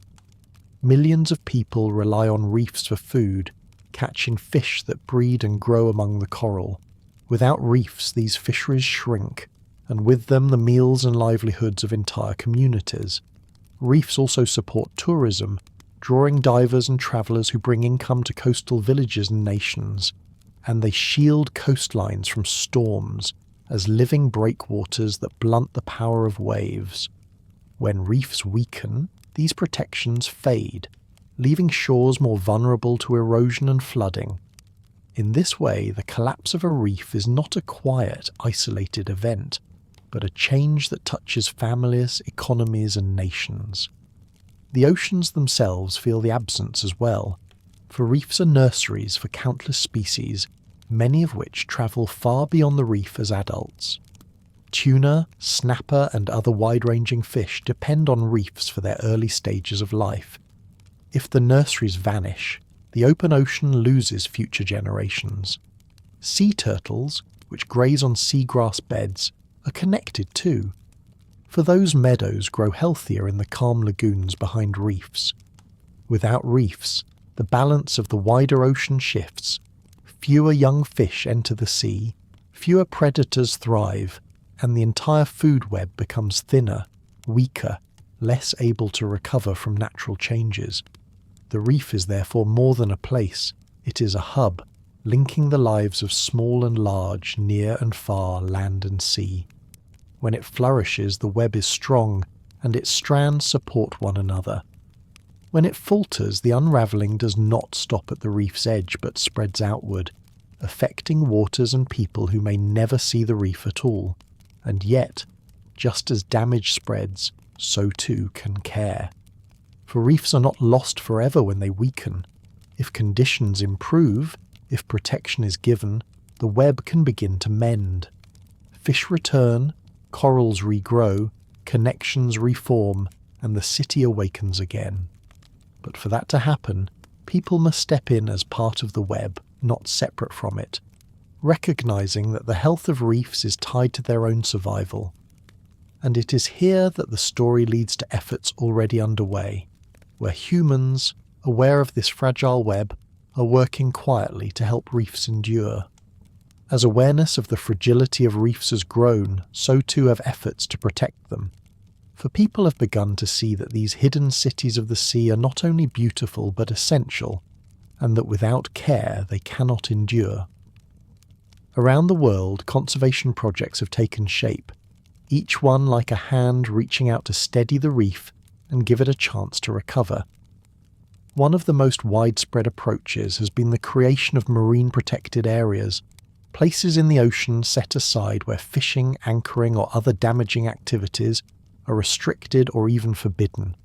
Millions of people rely on reefs for food, catching fish that breed and grow among the coral. Without reefs, these fisheries shrink, and with them the meals and livelihoods of entire communities. Reefs also support tourism, drawing divers and travellers who bring income to coastal villages and nations, and they shield coastlines from storms as living breakwaters that blunt the power of waves. When reefs weaken, these protections fade, leaving shores more vulnerable to erosion and flooding. In this way, the collapse of a reef is not a quiet, isolated event, but a change that touches families, economies, and nations. The oceans themselves feel the absence as well, for reefs are nurseries for countless species, many of which travel far beyond the reef as adults. Tuna, snapper, and other wide-ranging fish depend on reefs for their early stages of life. If the nurseries vanish, the open ocean loses future generations. Sea turtles, which graze on seagrass beds, are connected too, for those meadows grow healthier in the calm lagoons behind reefs. Without reefs, the balance of the wider ocean shifts. Fewer young fish enter the sea, fewer predators thrive, and the entire food web becomes thinner, weaker, less able to recover from natural changes. The reef is therefore more than a place, it is a hub, linking the lives of small and large, near and far, land and sea. When it flourishes, the web is strong, and its strands support one another. When it falters, the unravelling does not stop at the reef's edge but spreads outward, affecting waters and people who may never see the reef at all. And yet, just as damage spreads, so too can care. For reefs are not lost forever when they weaken. If conditions improve, if protection is given, the web can begin to mend. Fish return, corals regrow, connections reform, and the city awakens again. But for that to happen, people must step in as part of the web, not separate from it, recognizing that the health of reefs is tied to their own survival. And it is here that the story leads to efforts already underway, where humans, aware of this fragile web, are working quietly to help reefs endure. As awareness of the fragility of reefs has grown, so too have efforts to protect them. For people have begun to see that these hidden cities of the sea are not only beautiful but essential, and that without care they cannot endure. Around the world, conservation projects have taken shape. each one like a hand reaching out to steady the reef and give it a chance to recover. One of the most widespread approaches has been the creation of marine protected areas, places in the ocean set aside where fishing, anchoring or other damaging activities are restricted or even forbidden.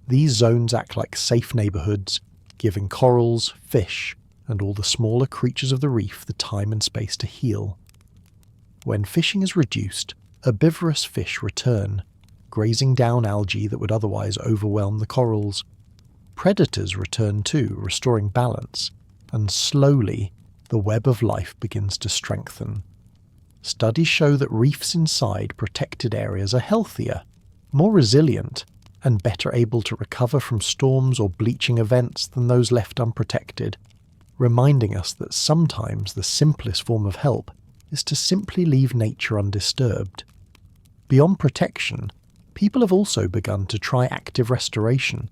These zones act like safe neighbourhoods, giving corals, fish, and all the smaller creatures of the reef the time and space to heal. When fishing is reduced, herbivorous fish return, grazing down algae that would otherwise overwhelm the corals. Predators return too, restoring balance, and slowly the web of life begins to strengthen. Studies show that reefs inside protected areas are healthier, more resilient, and better able to recover from storms or bleaching events than those left unprotected, reminding us that sometimes the simplest form of help is to simply leave nature undisturbed. Beyond protection, people have also begun to try active restoration,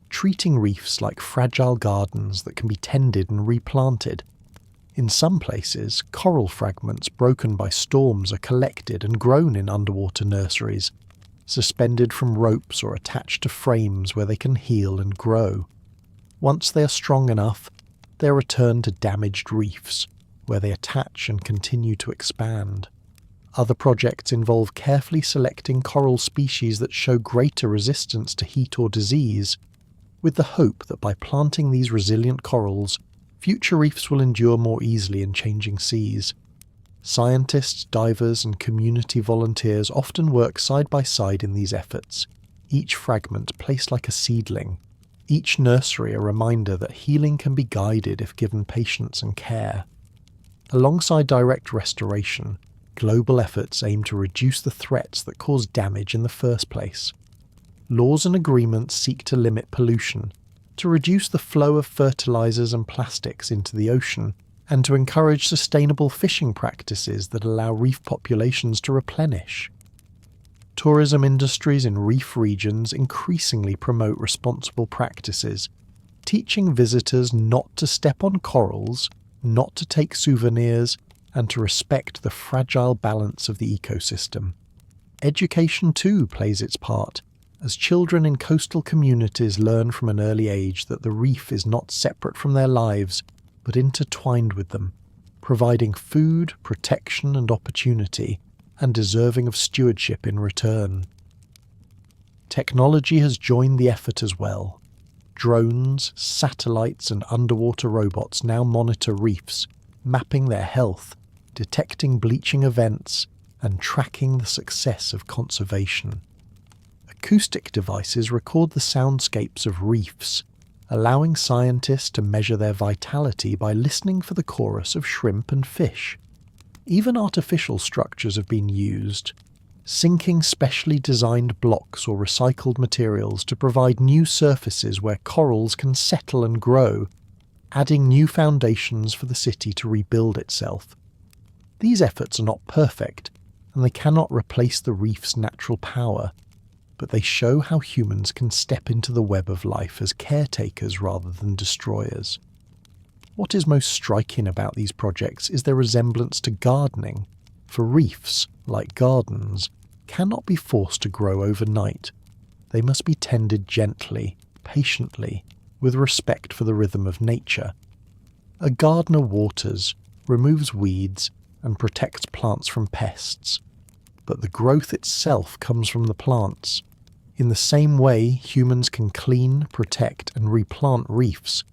treating reefs like fragile gardens that can be tended and replanted. In some places, coral fragments broken by storms are collected and grown in underwater nurseries, suspended from ropes or attached to frames where they can heal and grow. Once they are strong enough, they are returned to damaged reefs, where they attach and continue to expand. Other projects involve carefully selecting coral species that show greater resistance to heat or disease, with the hope that by planting these resilient corals, future reefs will endure more easily in changing seas. Scientists, divers and community volunteers often work side by side in these efforts, each fragment placed like a seedling, each nursery a reminder that healing can be guided if given patience and care. Alongside direct restoration, global efforts aim to reduce the threats that cause damage in the first place. Laws and agreements seek to limit pollution, to reduce the flow of fertilizers and plastics into the ocean, and to encourage sustainable fishing practices that allow reef populations to replenish. Tourism industries in reef regions increasingly promote responsible practices, teaching visitors not to step on corals, not to take souvenirs, and to respect the fragile balance of the ecosystem. Education too plays its part, as children in coastal communities learn from an early age that the reef is not separate from their lives, but intertwined with them, providing food, protection and opportunity, and deserving of stewardship in return. Technology has joined the effort as well. Drones, satellites and underwater robots now monitor reefs, mapping their health, detecting bleaching events, and tracking the success of conservation. Acoustic devices record the soundscapes of reefs, allowing scientists to measure their vitality by listening for the chorus of shrimp and fish. Even artificial structures have been used, sinking specially designed blocks or recycled materials to provide new surfaces where corals can settle and grow, adding new foundations for the city to rebuild itself. These efforts are not perfect, and they cannot replace the reef's natural power, but they show how humans can step into the web of life as caretakers rather than destroyers. What is most striking about these projects is their resemblance to gardening, for reefs, like gardens, cannot be forced to grow overnight. They must be tended gently, patiently, with respect for the rhythm of nature. A gardener waters, removes weeds, and protects plants from pests, but the growth itself comes from the plants. In the same way, humans can clean, protect, and replant reefs,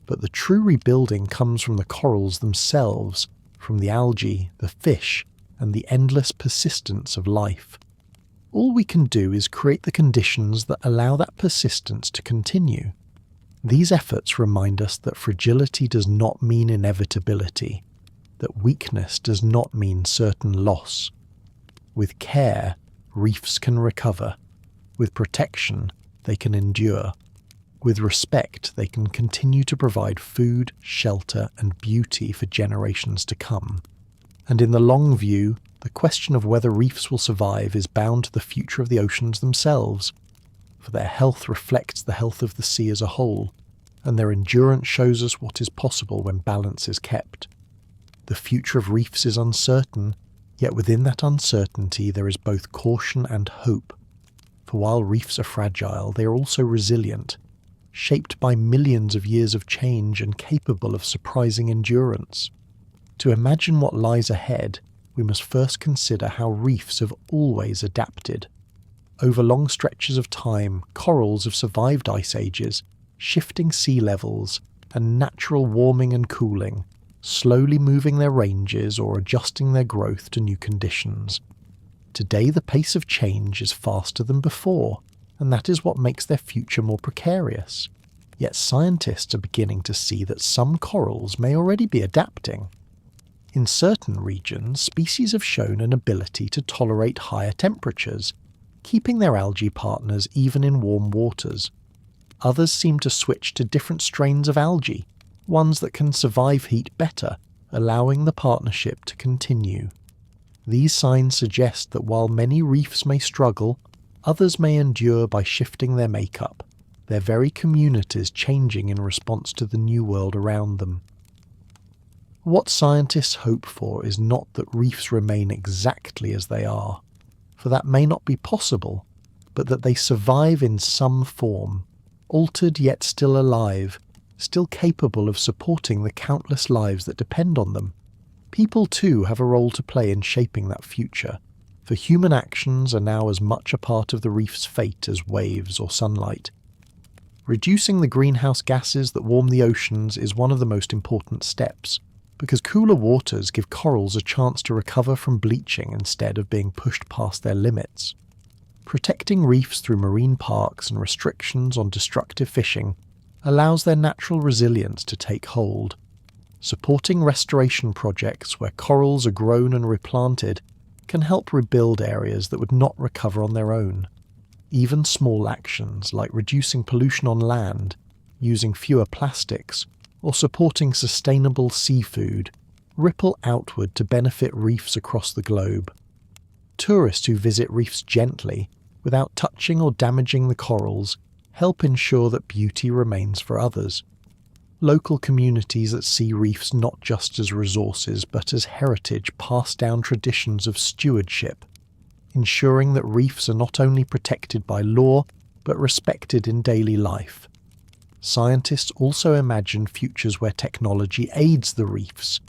but the true rebuilding comes from the corals themselves, from the algae, the fish, and the endless persistence of life. All we can do is create the conditions that allow that persistence to continue. These efforts remind us that fragility does not mean inevitability, that weakness does not mean certain loss. With care, reefs can recover. With protection, they can endure. With respect, they can continue to provide food, shelter, and beauty for generations to come. And in the long view, the question of whether reefs will survive is bound to the future of the oceans themselves, for their health reflects the health of the sea as a whole, and their endurance shows us what is possible when balance is kept. The future of reefs is uncertain, Yet within that uncertainty there is both caution and hope. For while reefs are fragile, they are also resilient, shaped by millions of years of change and capable of surprising endurance. To imagine what lies ahead, we must first consider how reefs have always adapted. Over long stretches of time, corals have survived ice ages, shifting sea levels, and natural warming and cooling, slowly moving their ranges or adjusting their growth to new conditions. Today the pace of change is faster than before, and that is what makes their future more precarious. Yet scientists are beginning to see that some corals may already be adapting. In certain regions, species have shown an ability to tolerate higher temperatures, keeping their algae partners even in warm waters. Others seem to switch to different strains of algae, ones that can survive heat better, allowing the partnership to continue. These signs suggest that while many reefs may struggle, others may endure by shifting their makeup, their very communities changing in response to the new world around them. What scientists hope for is not that reefs remain exactly as they are, for that may not be possible, but that they survive in some form, altered yet still alive, still capable of supporting the countless lives that depend on them. People too have a role to play in shaping that future, for human actions are now as much a part of the reef's fate as waves or sunlight. Reducing the greenhouse gases that warm the oceans is one of the most important steps, because cooler waters give corals a chance to recover from bleaching instead of being pushed past their limits. Protecting reefs through marine parks and restrictions on destructive fishing allows their natural resilience to take hold. Supporting restoration projects where corals are grown and replanted can help rebuild areas that would not recover on their own. Even small actions like reducing pollution on land, using fewer plastics, or supporting sustainable seafood ripple outward to benefit reefs across the globe. Tourists who visit reefs gently, without touching or damaging the corals, help ensure that beauty remains for others. Local communities that see reefs not just as resources but as heritage pass down traditions of stewardship, ensuring that reefs are not only protected by law but respected in daily life. Scientists also imagine futures where technology aids the reefs,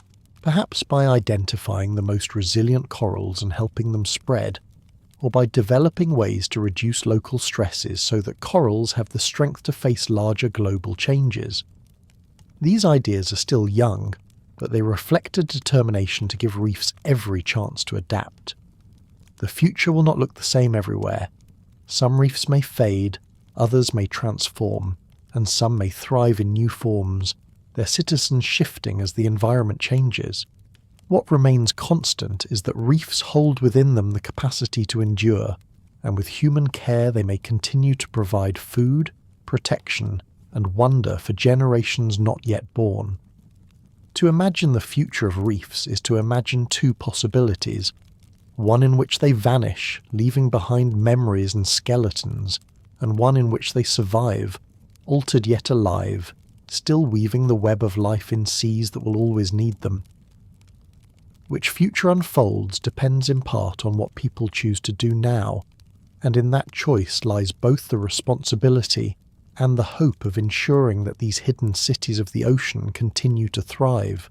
perhaps by identifying the most resilient corals and helping them spread, or by developing ways to reduce local stresses so that corals have the strength to face larger global changes. These ideas are still young, but they reflect a determination to give reefs every chance to adapt. The future will not look the same everywhere. Some reefs may fade, others may transform, and some may thrive in new forms, their citizens shifting as the environment changes. What remains constant is that reefs hold within them the capacity to endure, and with human care they may continue to provide food, protection, and wonder for generations not yet born. To imagine the future of reefs is to imagine two possibilities, one in which they vanish, leaving behind memories and skeletons, and one in which they survive, altered yet alive, still weaving the web of life in seas that will always need them. Which future unfolds depends in part on what people choose to do now, and in that choice lies both the responsibility and the hope of ensuring that these hidden cities of the ocean continue to thrive.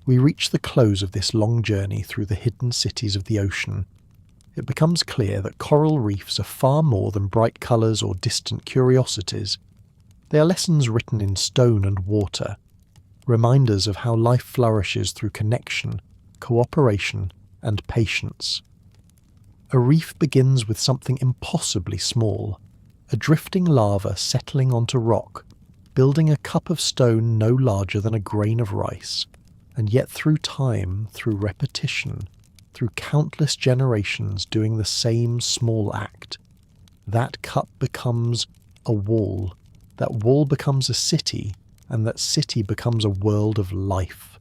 We reach the close of this long journey through the hidden cities of the ocean. It becomes clear that coral reefs are far more than bright colours or distant curiosities. They are lessons written in stone and water, reminders of how life flourishes through connection, cooperation, and patience. A reef begins with something impossibly small, a drifting lava settling onto rock, building a cup of stone no larger than a grain of rice, and yet through time, through repetition, through countless generations doing the same small act, that cup becomes a wall, that wall becomes a city, and that city becomes a world of life.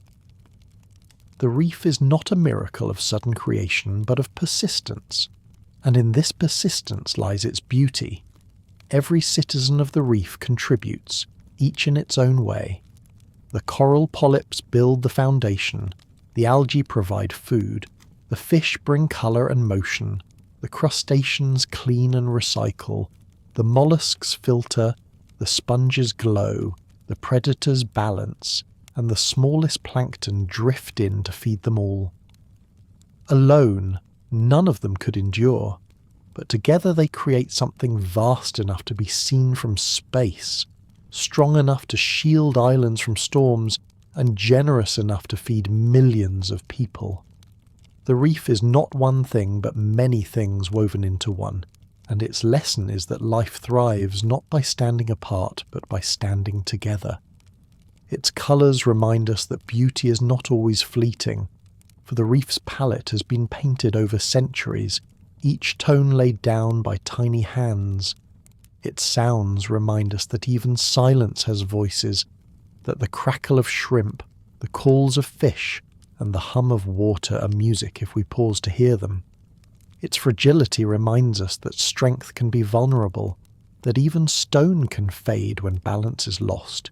The reef is not a miracle of sudden creation, but of persistence, and in this persistence lies its beauty. Every citizen of the reef contributes, each in its own way. The coral polyps build the foundation, the algae provide food, The fish bring colour and motion, the crustaceans clean and recycle, the mollusks filter, the sponges glow, the predators balance, and the smallest plankton drift in to feed them all. Alone, none of them could endure, but together they create something vast enough to be seen from space, strong enough to shield islands from storms, and generous enough to feed millions of people. The reef is not one thing but many things woven into one, and its lesson is that life thrives not by standing apart but by standing together. Its colours remind us that beauty is not always fleeting, for the reef's palette has been painted over centuries, each tone laid down by tiny hands. Its sounds remind us that even silence has voices, that the crackle of shrimp, the calls of fish, and the hum of water are music if we pause to hear them. Its fragility reminds us that strength can be vulnerable, that even stone can fade when balance is lost.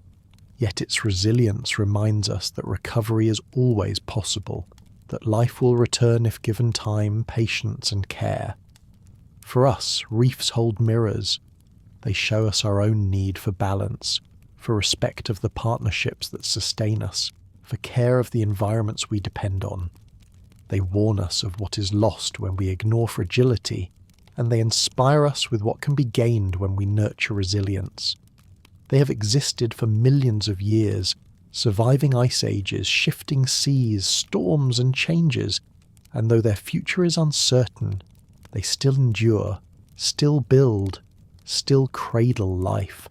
Yet its resilience reminds us that recovery is always possible, that life will return if given time, patience, and care. For us, reefs hold mirrors. They show us our own need for balance, for respect of the partnerships that sustain us, for care of the environments we depend on. They warn us of what is lost when we ignore fragility, and they inspire us with what can be gained when we nurture resilience. They have existed for millions of years, surviving ice ages, shifting seas, storms and changes, and though their future is uncertain, they still endure, still build, still cradle life.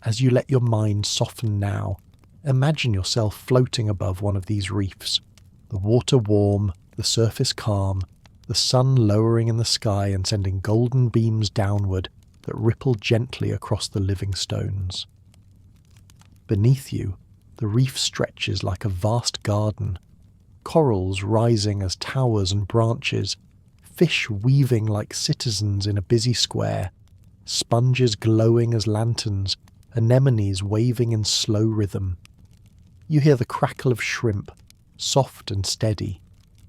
As you let your mind soften now, imagine yourself floating above one of these reefs, the water warm, the surface calm, the sun lowering in the sky and sending golden beams downward that ripple gently across the living stones. Beneath you, the reef stretches like a vast garden, corals rising as towers and branches, fish weaving like citizens in a busy square, sponges glowing as lanterns, anemones waving in slow rhythm. You hear the crackle of shrimp, soft and steady,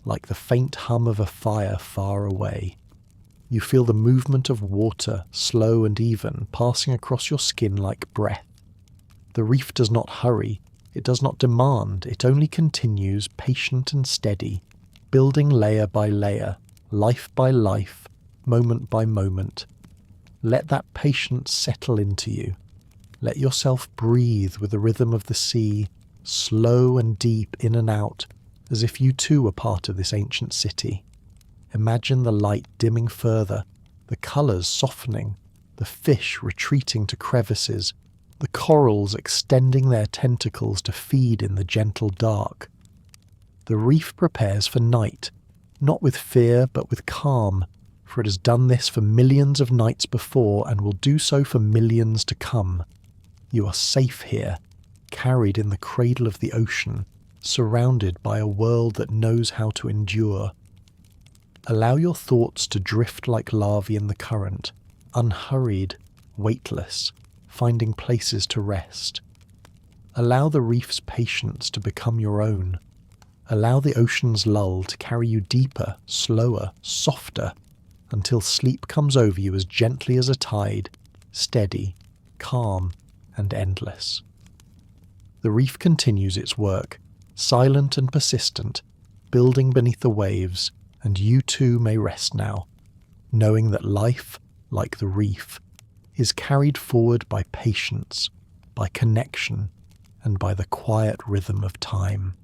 like the faint hum of a fire far away. You feel the movement of water, slow and even, passing across your skin like breath. The reef does not hurry, it does not demand, it only continues, patient and steady, building layer by layer, life by life, moment by moment. Let that patience settle into you. Let yourself breathe with the rhythm of the sea, slow and deep in and out, as if you too were part of this ancient city. Imagine the light dimming further, the colours softening, the fish retreating to crevices, the corals extending their tentacles to feed in the gentle dark. The reef prepares for night, not with fear but with calm, for it has done this for millions of nights before and will do so for millions to come. You are safe here, carried in the cradle of the ocean, surrounded by a world that knows how to endure. Allow your thoughts to drift like larvae in the current, unhurried, weightless, finding places to rest. Allow the reef's patience to become your own. Allow the ocean's lull to carry you deeper, slower, softer, until sleep comes over you as gently as a tide, steady, calm, and endless. The reef continues its work, silent and persistent, building beneath the waves, and you too may rest now, knowing that life, like the reef, is carried forward by patience, by connection, and by the quiet rhythm of time.